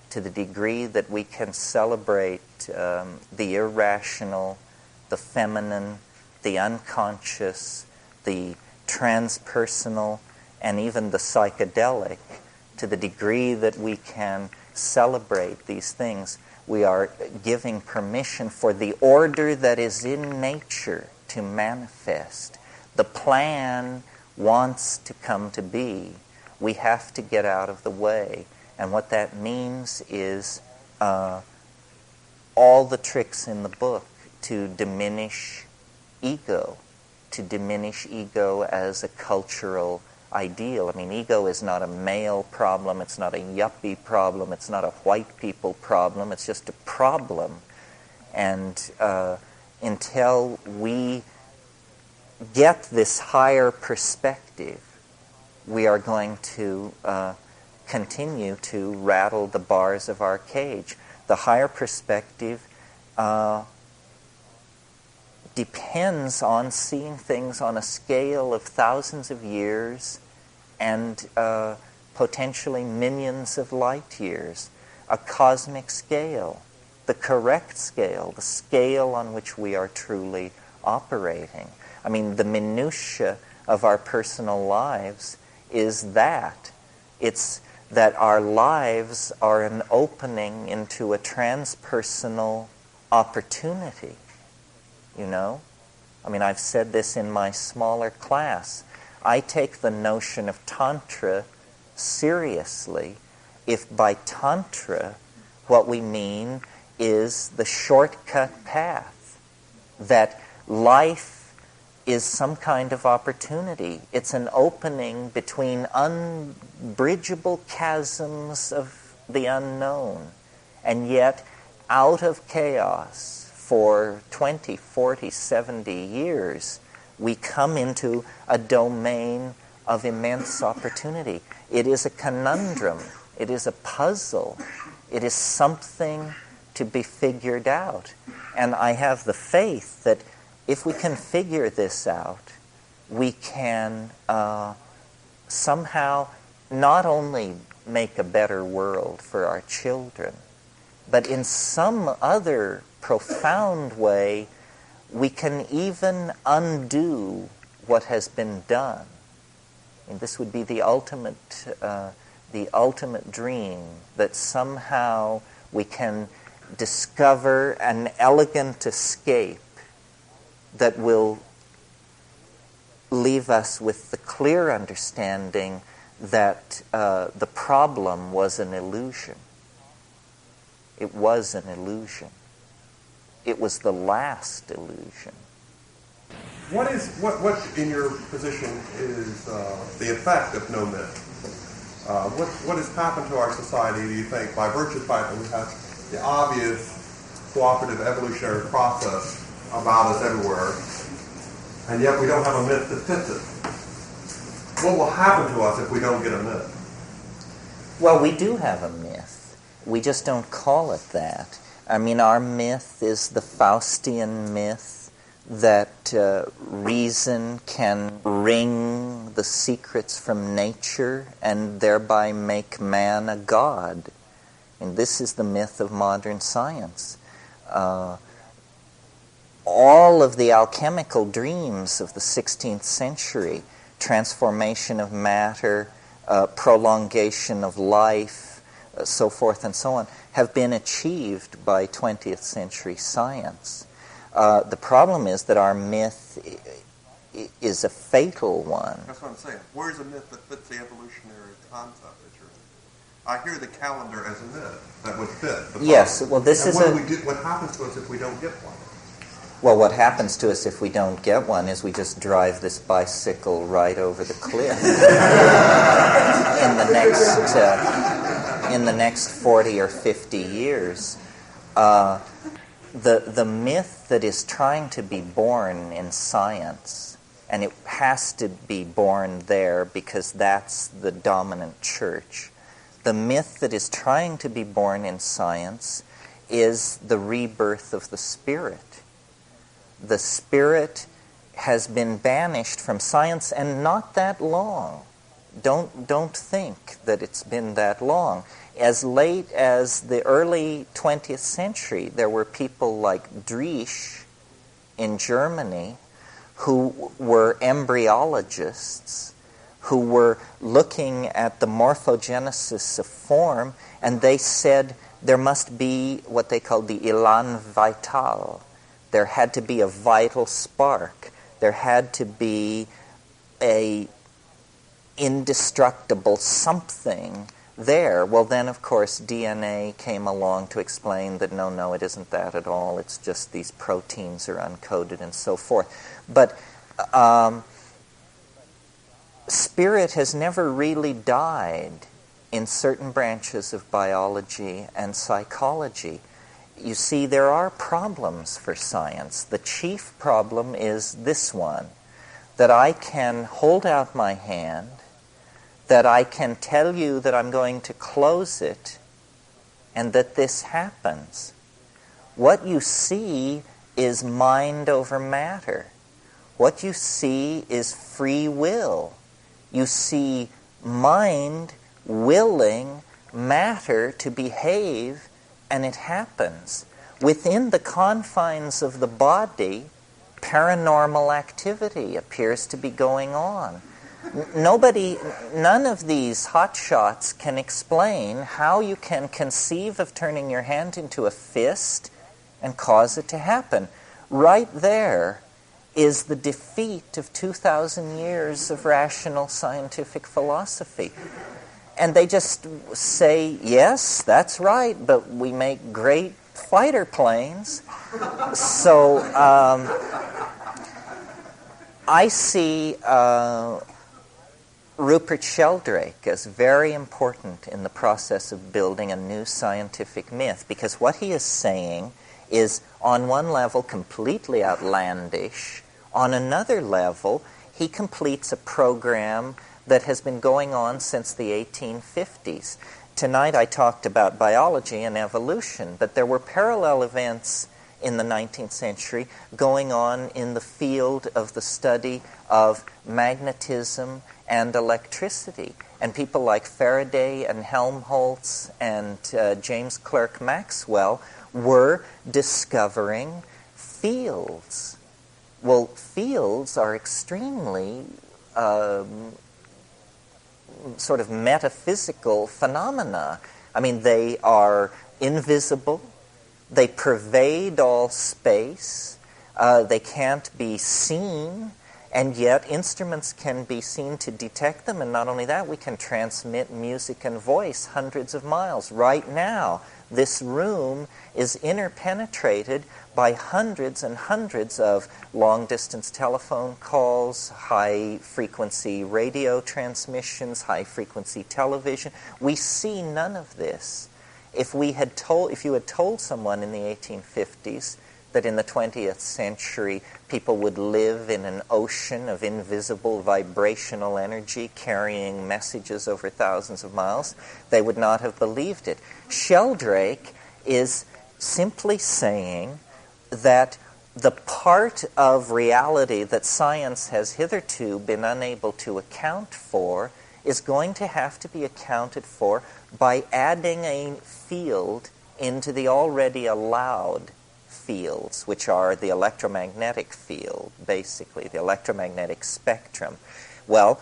to the degree that we can celebrate the irrational, the feminine, the unconscious, the transpersonal, and even the psychedelic, to the degree that we can celebrate these things, we are giving permission for the order that is in nature to manifest. The plan wants to come to be. We have to get out of the way. And what that means is all the tricks in the book to diminish ego as a cultural ideal. I mean, ego is not a male problem, it's not a yuppie problem, it's not a white people problem, it's just a problem. And until we get this higher perspective, we are going to continue to rattle the bars of our cage. The higher perspective depends on seeing things on a scale of thousands of years and potentially millions of light years, a cosmic scale, the correct scale, the scale on which we are truly operating. I mean, the minutiae of our personal lives is that. It's that our lives are an opening into a transpersonal opportunity, I mean, I've said this in my smaller class. I take the notion of Tantra seriously if by Tantra what we mean is the shortcut path, that life is some kind of opportunity. It's an opening between unbridgeable chasms of the unknown, and yet out of chaos for 20, 40, 70 years, we come into a domain of immense opportunity. It is a conundrum. It is a puzzle. It is something to be figured out. And I have the faith that if we can figure this out, we can somehow not only make a better world for our children, but in some other profound way, we can even undo what has been done. And this would be the ultimate dream, that somehow we can discover an elegant escape that will leave us with the clear understanding that the problem was an illusion. It was an illusion. It was the last illusion.
What in your position is the effect of no myth? What has happened to our society, do you think, by virtue of the fact that we have the obvious cooperative evolutionary process about us everywhere, and yet we don't have a myth that fits it? What will happen to us if we don't get a myth?
Well, we do have a myth. We just don't call it that. I mean, our myth is the Faustian myth that reason can wring the secrets from nature and thereby make man a god. And this is the myth of modern science. All of the alchemical dreams of the 16th century, transformation of matter, prolongation of life, so forth and so on, have been achieved by 20th century science. The problem is that our myth is a fatal one.
That's what I'm saying. Where's a myth that fits the evolutionary concept that you're in? I hear the calendar as a myth that would fit.
Yes, well, this is
what happens to us if we don't get one?
Well, what happens to us if we don't get one is we just drive this bicycle right over the cliff in the next 40 or 50 years. The myth that is trying to be born in science, and it has to be born there because that's the dominant church, the myth that is trying to be born in science is the rebirth of the spirit. The spirit has been banished from science, and not that long. Don't think that it's been that long. As late as the early 20th century, there were people like Driesch in Germany who were embryologists, who were looking at the morphogenesis of form, and they said there must be what they called the élan vital. There had to be a vital spark. There had to be a indestructible something there. Well, then, of course, DNA came along to explain that no, it isn't that at all. It's just these proteins are uncoded and so forth. But spirit has never really died in certain branches of biology and psychology. You see, there are problems for science. The chief problem is this one, that I can hold out my hand, that I can tell you that I'm going to close it, and that this happens. What you see is mind over matter. What you see is free will. You see mind willing matter to behave, and it happens. Within the confines of the body, paranormal activity appears to be going on. None of these hotshots can explain how you can conceive of turning your hand into a fist and cause it to happen. Right there is the defeat of 2,000 years of rational scientific philosophy. And they just say, yes, that's right, but we make great fighter planes. So I see Rupert Sheldrake as very important in the process of building a new scientific myth, because what he is saying is, on one level, completely outlandish. On another level, he completes a program that has been going on since the 1850s. Tonight I talked about biology and evolution, but there were parallel events in the 19th century going on in the field of the study of magnetism and electricity. And people like Faraday and Helmholtz and James Clerk Maxwell were discovering fields. Well, fields are extremely sort of metaphysical phenomena. I mean, they are invisible. They pervade all space. They can't be seen, and yet instruments can be seen to detect them. And not only that, we can transmit music and voice hundreds of miles. Right now, this room is interpenetrated by hundreds and hundreds of long-distance telephone calls, high-frequency radio transmissions, high-frequency television. We see none of this. If you had told someone in the 1850s that in the 20th century people would live in an ocean of invisible vibrational energy carrying messages over thousands of miles, they would not have believed it. Sheldrake is simply saying that the part of reality that science has hitherto been unable to account for is going to have to be accounted for by adding a field into the already allowed fields, which are the electromagnetic field, basically, the electromagnetic spectrum. Well,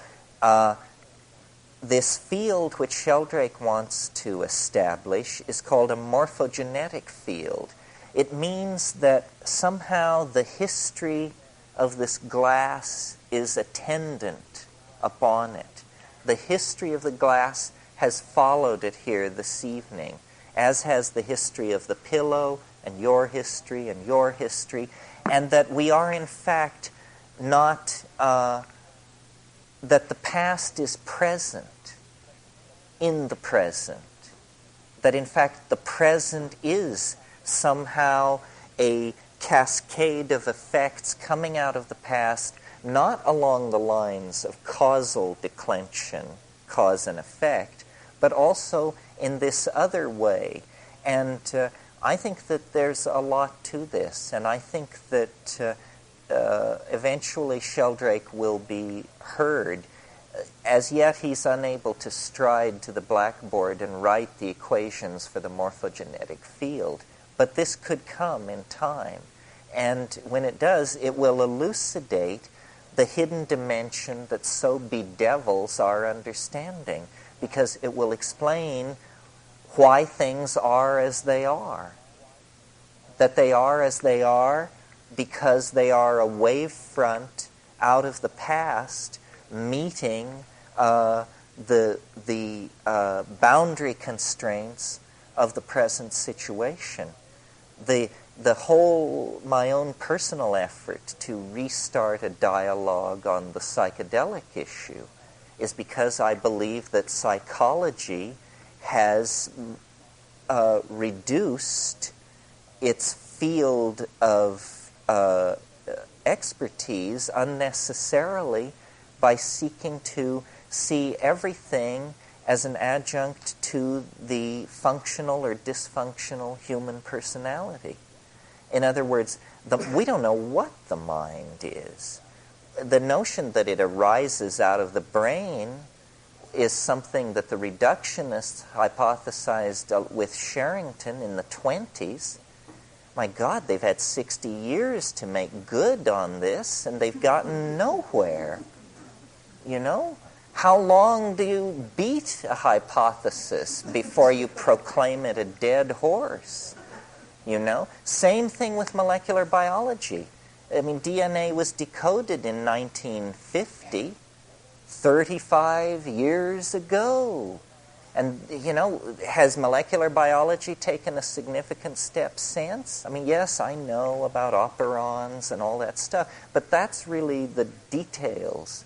this field which Sheldrake wants to establish is called a morphogenetic field. It means that somehow the history of this glass is attendant upon it. The history of the glass has followed it here this evening, as has the history of the pillow and your history, and that we are in fact not, that the past is present in the present, that in fact the present is somehow a cascade of effects coming out of the past, not along the lines of causal declension, cause and effect, but also in this other way. And I think that there's a lot to this, and I think that eventually Sheldrake will be heard. As yet, he's unable to stride to the blackboard and write the equations for the morphogenetic field, but this could come in time. And when it does, it will elucidate the hidden dimension that so bedevils our understanding, because it will explain why things are as they are. That they are as they are because they are a wave front out of the past meeting the boundary constraints of the present situation. My own personal effort to restart a dialogue on the psychedelic issue is because I believe that psychology has reduced its field of expertise unnecessarily by seeking to see everything as an adjunct to the functional or dysfunctional human personality. In other words, we don't know what the mind is. The notion that it arises out of the brain is something that the reductionists hypothesized with Sherrington in the 20s. My God, they've had 60 years to make good on this, and they've gotten nowhere. You know? How long do you beat a hypothesis before you proclaim it a dead horse? You know? Same thing with molecular biology. I mean, DNA was decoded in 1950, 35 years ago. And, you know, has molecular biology taken a significant step since? I mean, yes, I know about operons and all that stuff, but that's really the details.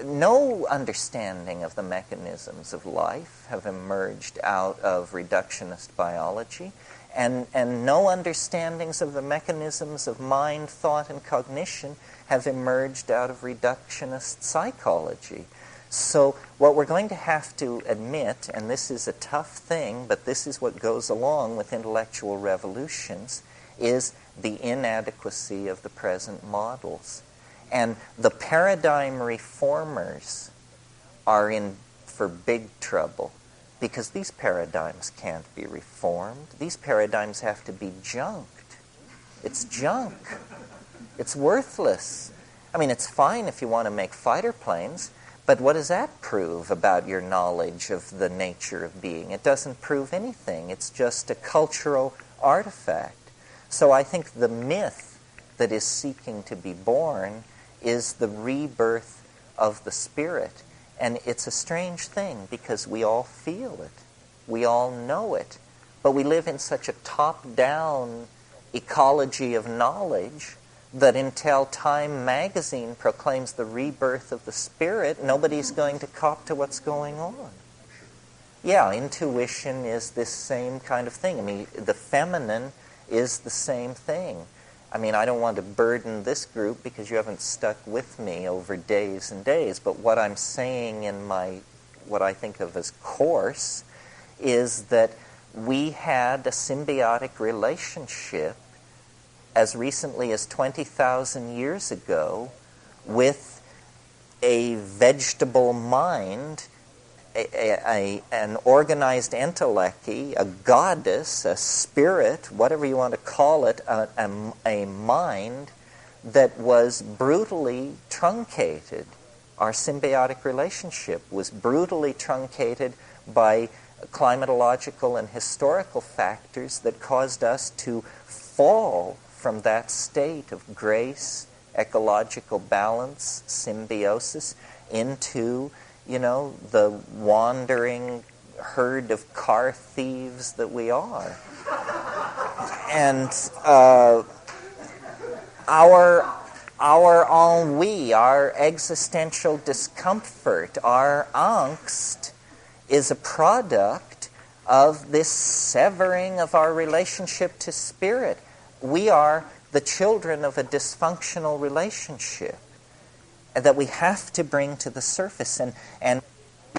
No understanding of the mechanisms of life have emerged out of reductionist biology, and no understandings of the mechanisms of mind, thought, and cognition have emerged out of reductionist psychology. So what we're going to have to admit, and this is a tough thing, but this is what goes along with intellectual revolutions, is the inadequacy of the present models. And the paradigm reformers are in for big trouble, because these paradigms can't be reformed. These paradigms have to be junked. It's junk. It's worthless. I mean, it's fine if you want to make fighter planes, but what does that prove about your knowledge of the nature of being? It doesn't prove anything. It's just a cultural artifact. So I think the myth that is seeking to be born is the rebirth of the spirit. And it's a strange thing because we all feel it. We all know it. But we live in such a top-down ecology of knowledge that until Time magazine proclaims the rebirth of the spirit, nobody's going to cop to what's going on. Yeah, intuition is this same kind of thing. I mean, the feminine is the same thing. I mean, I don't want to burden this group because you haven't stuck with me over days and days, but what I'm saying in my, what I think of as course, is that we had a symbiotic relationship as recently as 20,000 years ago with a vegetable mind, an organized entelechy, a goddess, a spirit, whatever you want to call it, a mind that was brutally truncated. Our symbiotic relationship was brutally truncated by climatological and historical factors that caused us to fall from that state of grace, ecological balance, symbiosis, into, you know, the wandering herd of car thieves that we are. And our ennui, our existential discomfort, our angst is a product of this severing of our relationship to spirit. We are the children of a dysfunctional relationship that we have to bring to the surface. And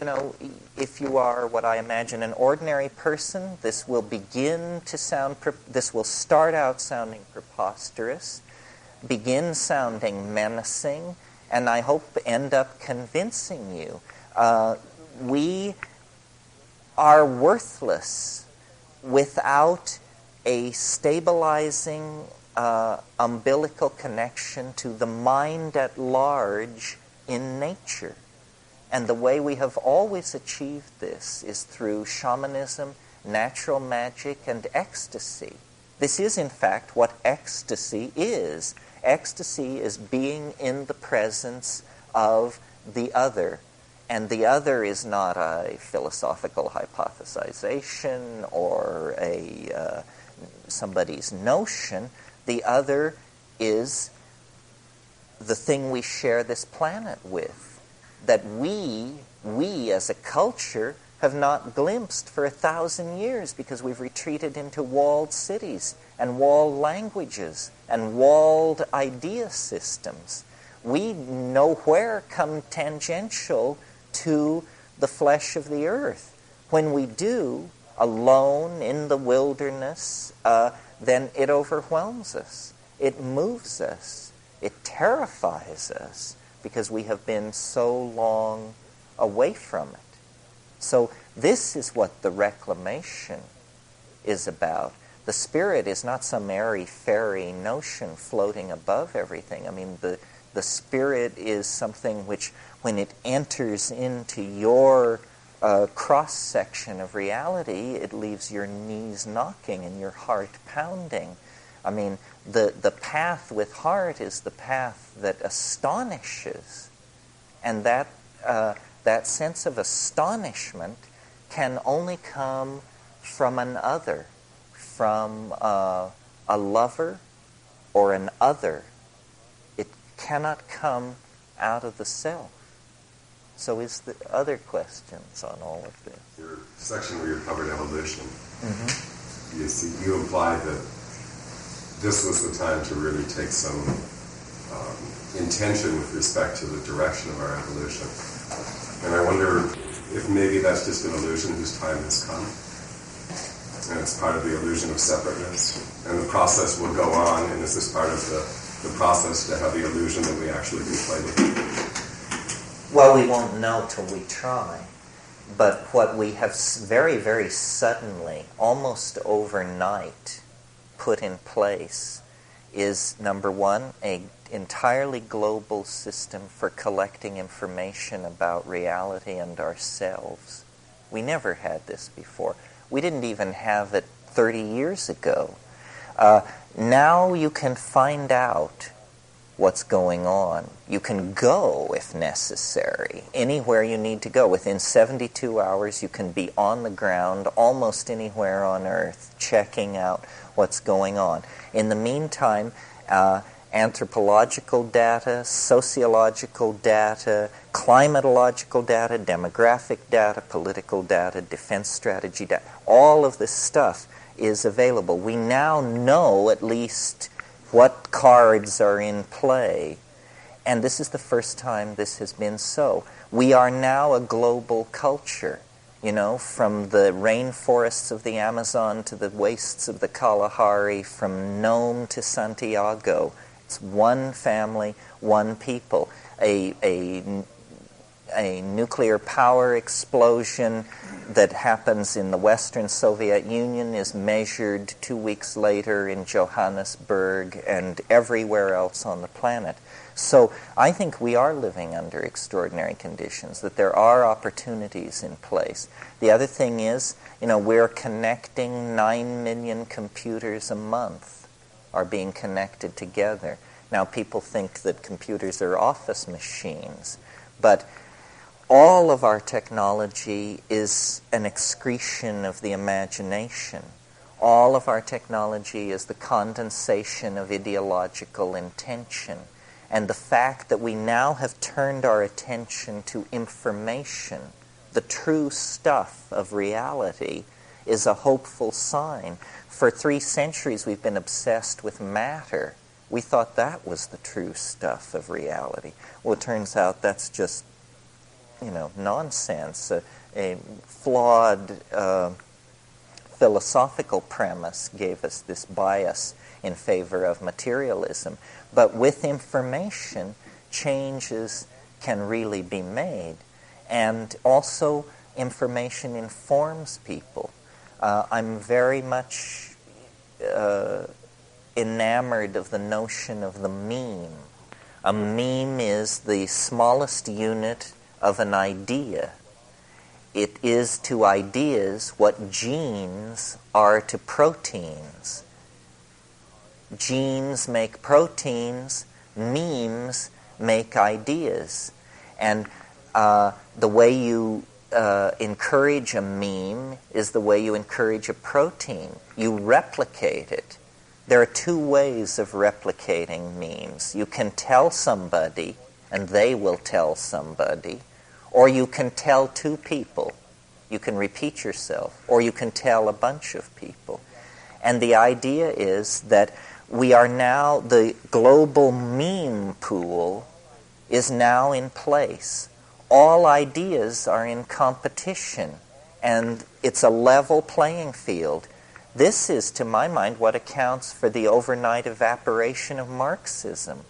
you know, if you are what I imagine an ordinary person, this will start out sounding preposterous, begin sounding menacing, and I hope end up convincing you. We are worthless without a stabilizing umbilical connection to the mind at large in nature. And the way we have always achieved this is through shamanism, natural magic, and ecstasy. This is, in fact, what ecstasy is. Ecstasy is being in the presence of the other. And the other is not a philosophical hypothesization or somebody's notion. The other is the thing we share this planet with, that we as a culture have not glimpsed for 1,000 years because we've retreated into walled cities and walled languages and walled idea systems. We nowhere come tangential to the flesh of the earth. When we do, alone in the wilderness, then it overwhelms us. It moves us. It terrifies us because we have been so long away from it. So this is what the reclamation is about. The spirit is not some airy-fairy notion floating above everything. I mean, the spirit is something which, when it enters into your cross-section of reality, it leaves your knees knocking and your heart pounding. I mean, the path with heart is the path that astonishes. And that sense of astonishment can only come from an other, from a lover or an other. It cannot come out of the self. So is the other questions on all of this?
Your section where you covered evolution, you implied that this was the time to really take some intention with respect to the direction of our evolution. And I wonder if maybe that's just an illusion whose time has come. And it's part of the illusion of separateness. And the process will go on, and this is part of the process to have the illusion that we actually can play with it.
Well, we won't know till we try. But what we have very, very suddenly, almost overnight, put in place is, number one, an entirely global system for collecting information about reality and ourselves. We never had this before. We didn't even have it 30 years ago. Now you can find out what's going on. You can go, if necessary, anywhere you need to go. Within 72 hours, you can be on the ground almost anywhere on Earth, checking out what's going on. In the meantime, anthropological data, sociological data, climatological data, demographic data, political data, defense strategy data, all of this stuff is available. We now know at least what cards are in play. And this is the first time this has been so. We are now a global culture, from the rainforests of the Amazon to the wastes of the Kalahari, from Nome to Santiago. It's one family, one people. A nuclear power explosion that happens in the Western Soviet Union is measured 2 weeks later in Johannesburg and everywhere else on the planet. So I think we are living under extraordinary conditions, that there are opportunities in place. The other thing is, we're connecting 9 million computers a month are being connected together. Now people think that computers are office machines, but all of our technology is an excretion of the imagination. All of our technology is the condensation of ideological intention. And the fact that we now have turned our attention to information, the true stuff of reality, is a hopeful sign. For 3 centuries we've been obsessed with matter. We thought that was the true stuff of reality. Well, it turns out that's just nonsense, a flawed philosophical premise gave us this bias in favor of materialism. But with information, changes can really be made. And also, information informs people. I'm very much enamored of the notion of the meme. A meme is the smallest unit of an idea. It is to ideas what genes are to proteins. Genes make proteins, memes make ideas. And the way you encourage a meme is the way you encourage a protein. You replicate it. There are 2 ways of replicating memes. You can tell somebody, and they will tell somebody. Or you can tell 2 people. You can repeat yourself. Or you can tell a bunch of people. And the idea is that we are now, the global meme pool is now in place. All ideas are in competition. And it's a level playing field. This is, to my mind, what accounts for the overnight evaporation of Marxism.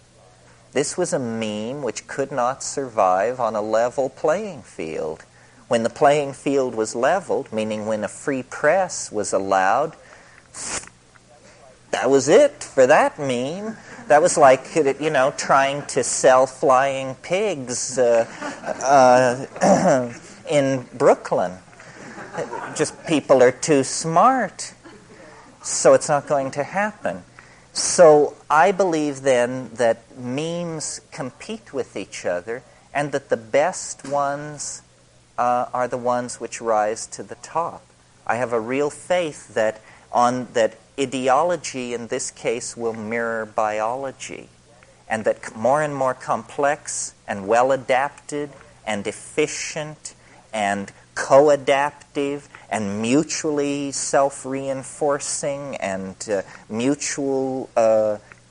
This was a meme which could not survive on a level playing field. When the playing field was leveled, meaning when a free press was allowed, that was it for that meme. That was like, trying to sell flying pigs in Brooklyn. Just people are too smart. So it's not going to happen. So I believe then that memes compete with each other, and that the best ones are the ones which rise to the top. I have a real faith that ideology in this case will mirror biology, and that more and more complex and well-adapted and efficient and co-adaptive and mutually self-reinforcing and mutual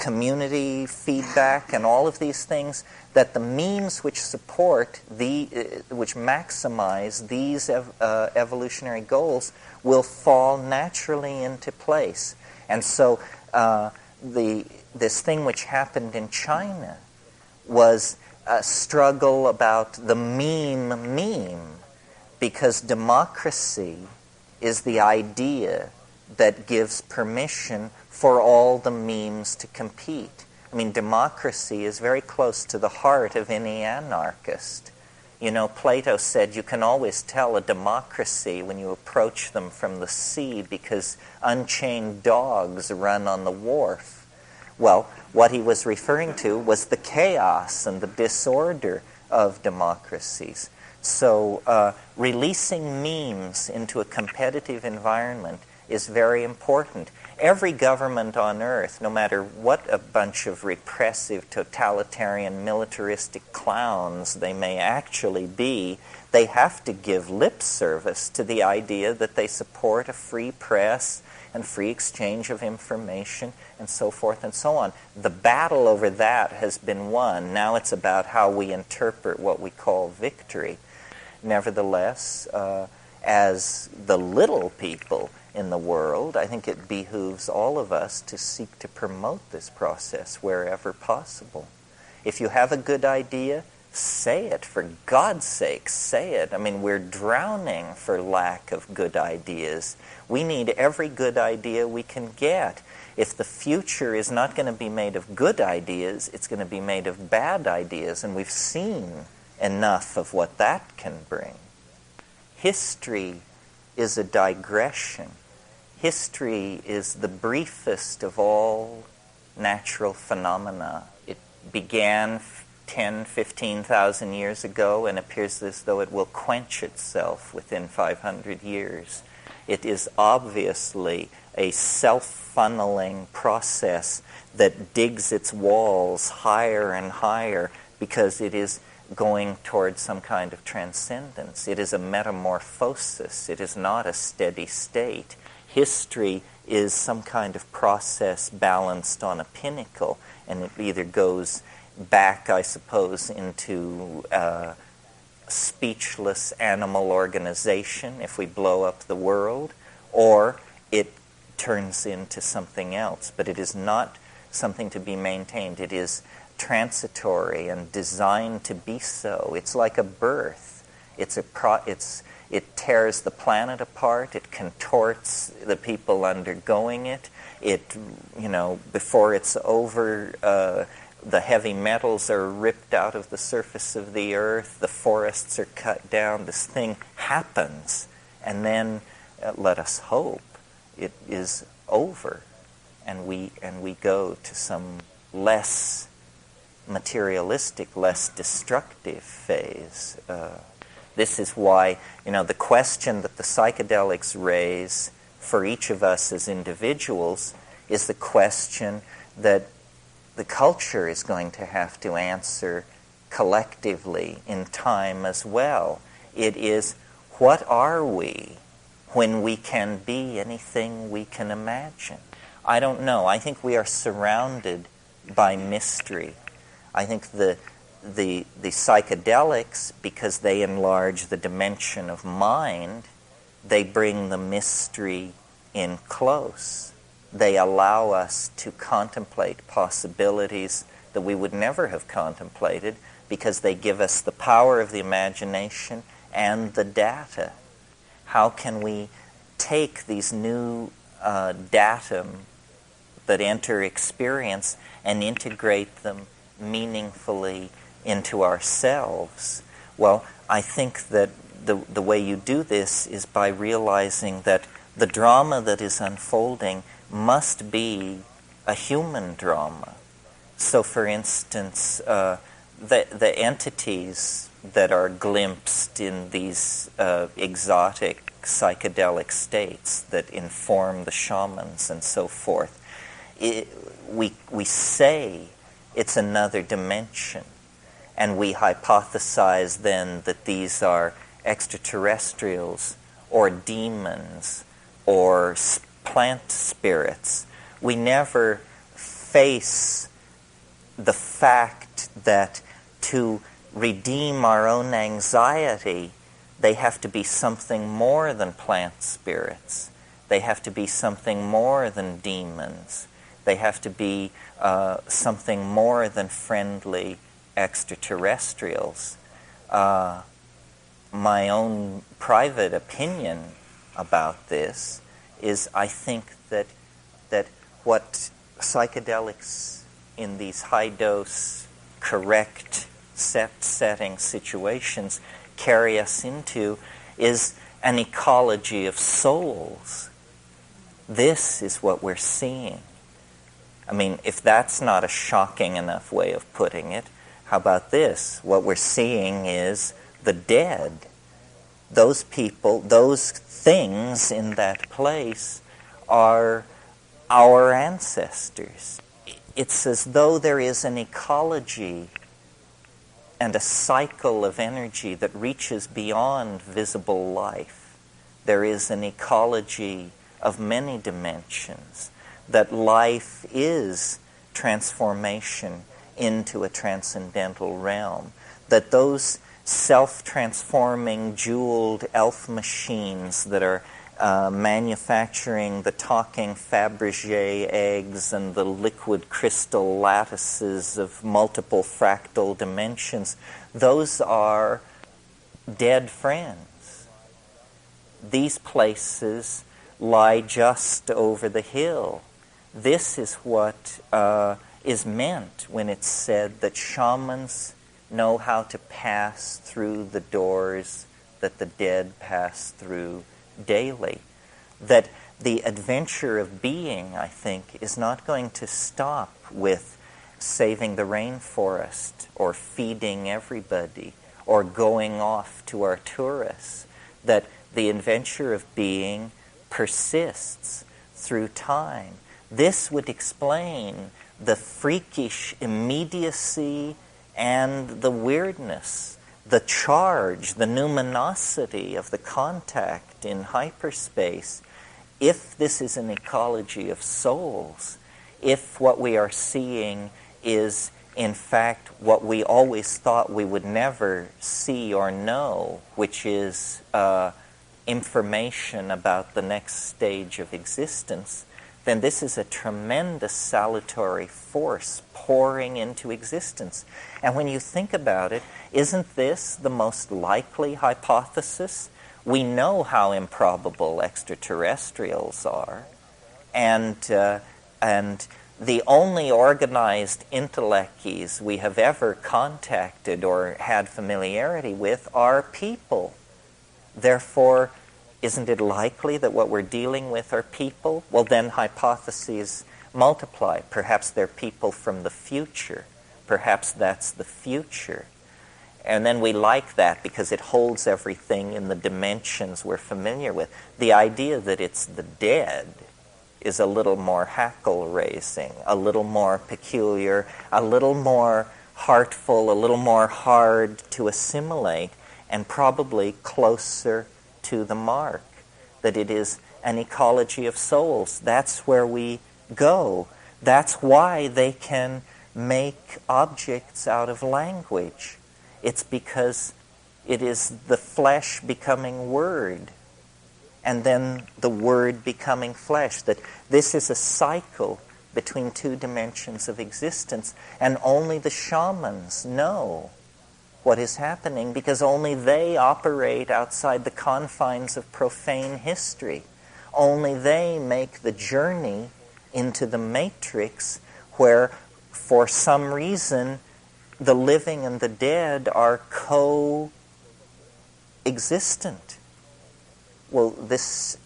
community feedback and all of these things, that the means which support which maximize these evolutionary goals will fall naturally into place. And so this thing which happened in China was a struggle about the meme, because democracy is the idea that gives permission for all the memes to compete. I mean, democracy is very close to the heart of any anarchist. You know, Plato said you can always tell a democracy when you approach them from the sea because unchained dogs run on the wharf. Well, what he was referring to was the chaos and the disorder of democracies. So releasing memes into a competitive environment is very important. Every government on earth, no matter what a bunch of repressive, totalitarian, militaristic clowns they may actually be, they have to give lip service to the idea that they support a free press and free exchange of information and so forth and so on. The battle over that has been won. Now it's about how we interpret what we call victory. Nevertheless, as the little people in the world, I think it behooves all of us to seek to promote this process wherever possible. If you have a good idea, say it. For God's sake, say it. I mean, we're drowning for lack of good ideas. We need every good idea we can get. If the future is not going to be made of good ideas, it's going to be made of bad ideas, and we've seen enough of what that can bring. History is a digression. History is the briefest of all natural phenomena. It began 10, 15,000 years ago and appears as though it will quench itself within 500 years. It is obviously a self-funneling process that digs its walls higher and higher because it is going towards some kind of transcendence. It is a metamorphosis. It is not a steady state. History is some kind of process balanced on a pinnacle, and it either goes back, I suppose, into speechless animal organization if we blow up the world, or it turns into something else. But it is not something to be maintained. It is transitory and designed to be so. It's like a birth. It tears the planet apart. It contorts the people undergoing it. Before it's over, the heavy metals are ripped out of the surface of the earth. The forests are cut down. This thing happens, and then let us hope it is over, and we go to some less materialistic, less destructive phase. This is why, the question that the psychedelics raise for each of us as individuals is the question that the culture is going to have to answer collectively in time as well. It is, what are we when we can be anything we can imagine? I don't know. I think we are surrounded by mystery. I think the psychedelics, because they enlarge the dimension of mind, they bring the mystery in close. They allow us to contemplate possibilities that we would never have contemplated because they give us the power of the imagination and the data. How can we take these new datum that enter experience and integrate them meaningfully into ourselves? Well, I think that the way you do this is by realizing that the drama that is unfolding must be a human drama. So, for instance, the entities that are glimpsed in these exotic psychedelic states that inform the shamans and so forth, we say it's another dimension, and we hypothesize then that these are extraterrestrials or demons or plant spirits. We never face the fact that to redeem our own anxiety, they have to be something more than plant spirits. They have to be something more than demons. They have to be something more than friendly extraterrestrials. My own private opinion about this is I think that what psychedelics in these high-dose, correct, setting situations carry us into is an ecology of souls. This is what we're seeing. I mean, if that's not a shocking enough way of putting it, how about this? What we're seeing is the dead. Those people, those things in that place are our ancestors. It's as though there is an ecology and a cycle of energy that reaches beyond visible life. There is an ecology of many dimensions, that life is transformation into a transcendental realm, that those self-transforming jeweled elf machines that are manufacturing the talking Fabergé eggs and the liquid crystal lattices of multiple fractal dimensions, those are dead friends. These places lie just over the hill. This is what is meant when it's said that shamans know how to pass through the doors that the dead pass through daily. That the adventure of being, I think, is not going to stop with saving the rainforest or feeding everybody or going off to our tourists. That the adventure of being persists through time. This would explain the freakish immediacy and the weirdness, the charge, the numinosity of the contact in hyperspace. If this is an ecology of souls, if what we are seeing is in fact what we always thought we would never see or know, which is information about the next stage of existence, then this is a tremendous salutary force pouring into existence. And when you think about it, isn't this the most likely hypothesis? We know how improbable extraterrestrials are, and the only organized intellects we have ever contacted or had familiarity with are people. Therefore, isn't it likely that what we're dealing with are people? Well, then hypotheses multiply. Perhaps they're people from the future. Perhaps that's the future. And then we like that because it holds everything in the dimensions we're familiar with. The idea that it's the dead is a little more hackle-raising, a little more peculiar, a little more heartful, a little more hard to assimilate, and probably closer to the mark, that it is an ecology of souls. That's where we go. That's why they can make objects out of language. It's because it is the flesh becoming word, and then the word becoming flesh. That this is a cycle between two dimensions of existence, and only the shamans know what is happening, because only they operate outside the confines of profane history. Only they make the journey into the matrix where, for some reason, the living and the dead are co-existent. Well, this,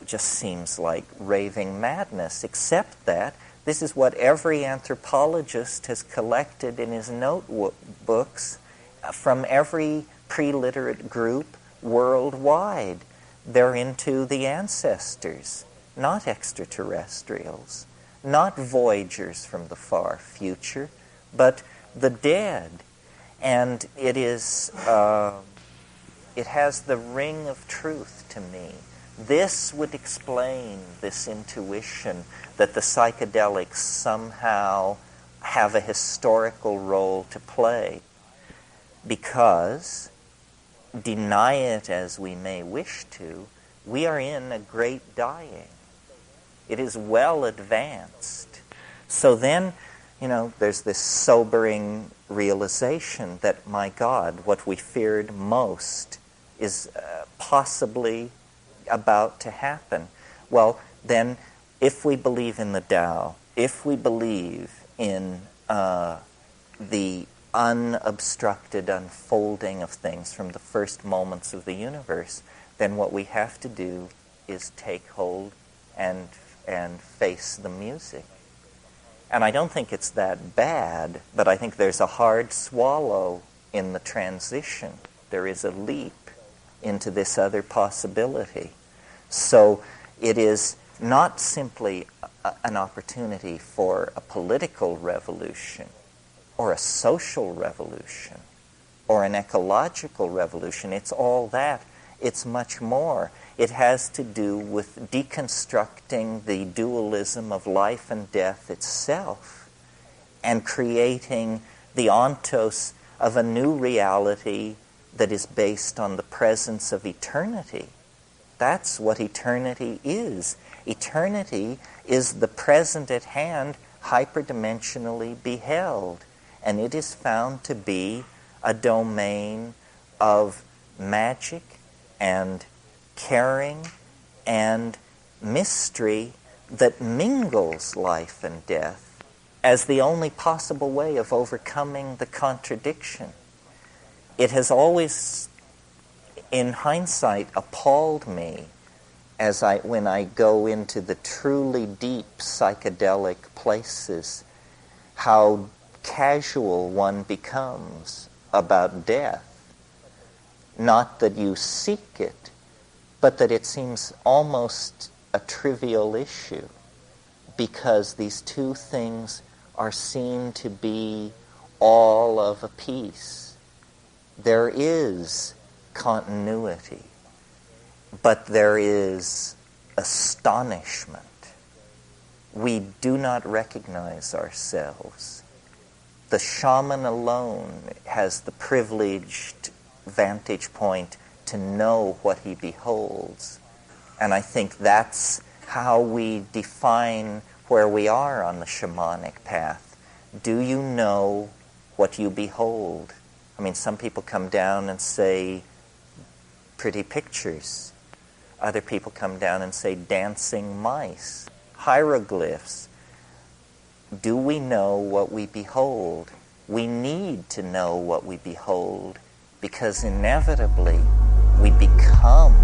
just seems like raving madness, except that this is what every anthropologist has collected in his notebooks from every pre-literate group worldwide. They're into the ancestors, not extraterrestrials, not voyagers from the far future, but the dead. And it is, it has the ring of truth to me This would explain this intuition that the psychedelics somehow have a historical role to play, because, deny it as we may wish to, we are in a great dying. It is well advanced. So then, there's this sobering realization that, my God, what we feared most is possibly about to happen. Well, then, if we believe in the Tao, if we believe in the unobstructed unfolding of things from the first moments of the universe, then what we have to do is take hold and face the music. And I don't think it's that bad, but I think there's a hard swallow in the transition. There is a leap into this other possibility. So it is not simply an opportunity for a political revolution or a social revolution or an ecological revolution. It's all that. It's much more. It has to do with deconstructing the dualism of life and death itself and creating the ontos of a new reality that is based on the presence of eternity. That's what eternity is. Eternity is the present at hand hyperdimensionally beheld, and it is found to be a domain of magic and caring and mystery that mingles life and death as the only possible way of overcoming the contradiction. It has always, in hindsight, appalled me when I go into the truly deep psychedelic places, how casual one becomes about death. Not that you seek it, but that it seems almost a trivial issue, because these two things are seen to be all of a piece. There is continuity, but there is astonishment. We do not recognize ourselves. The shaman alone has the privileged vantage point to know what he beholds. And I think that's how we define where we are on the shamanic path. Do you know what you behold? I mean, some people come down and say pretty pictures. Other people come down and say dancing mice, hieroglyphs. Do we know what we behold? We need to know what we behold, because inevitably we become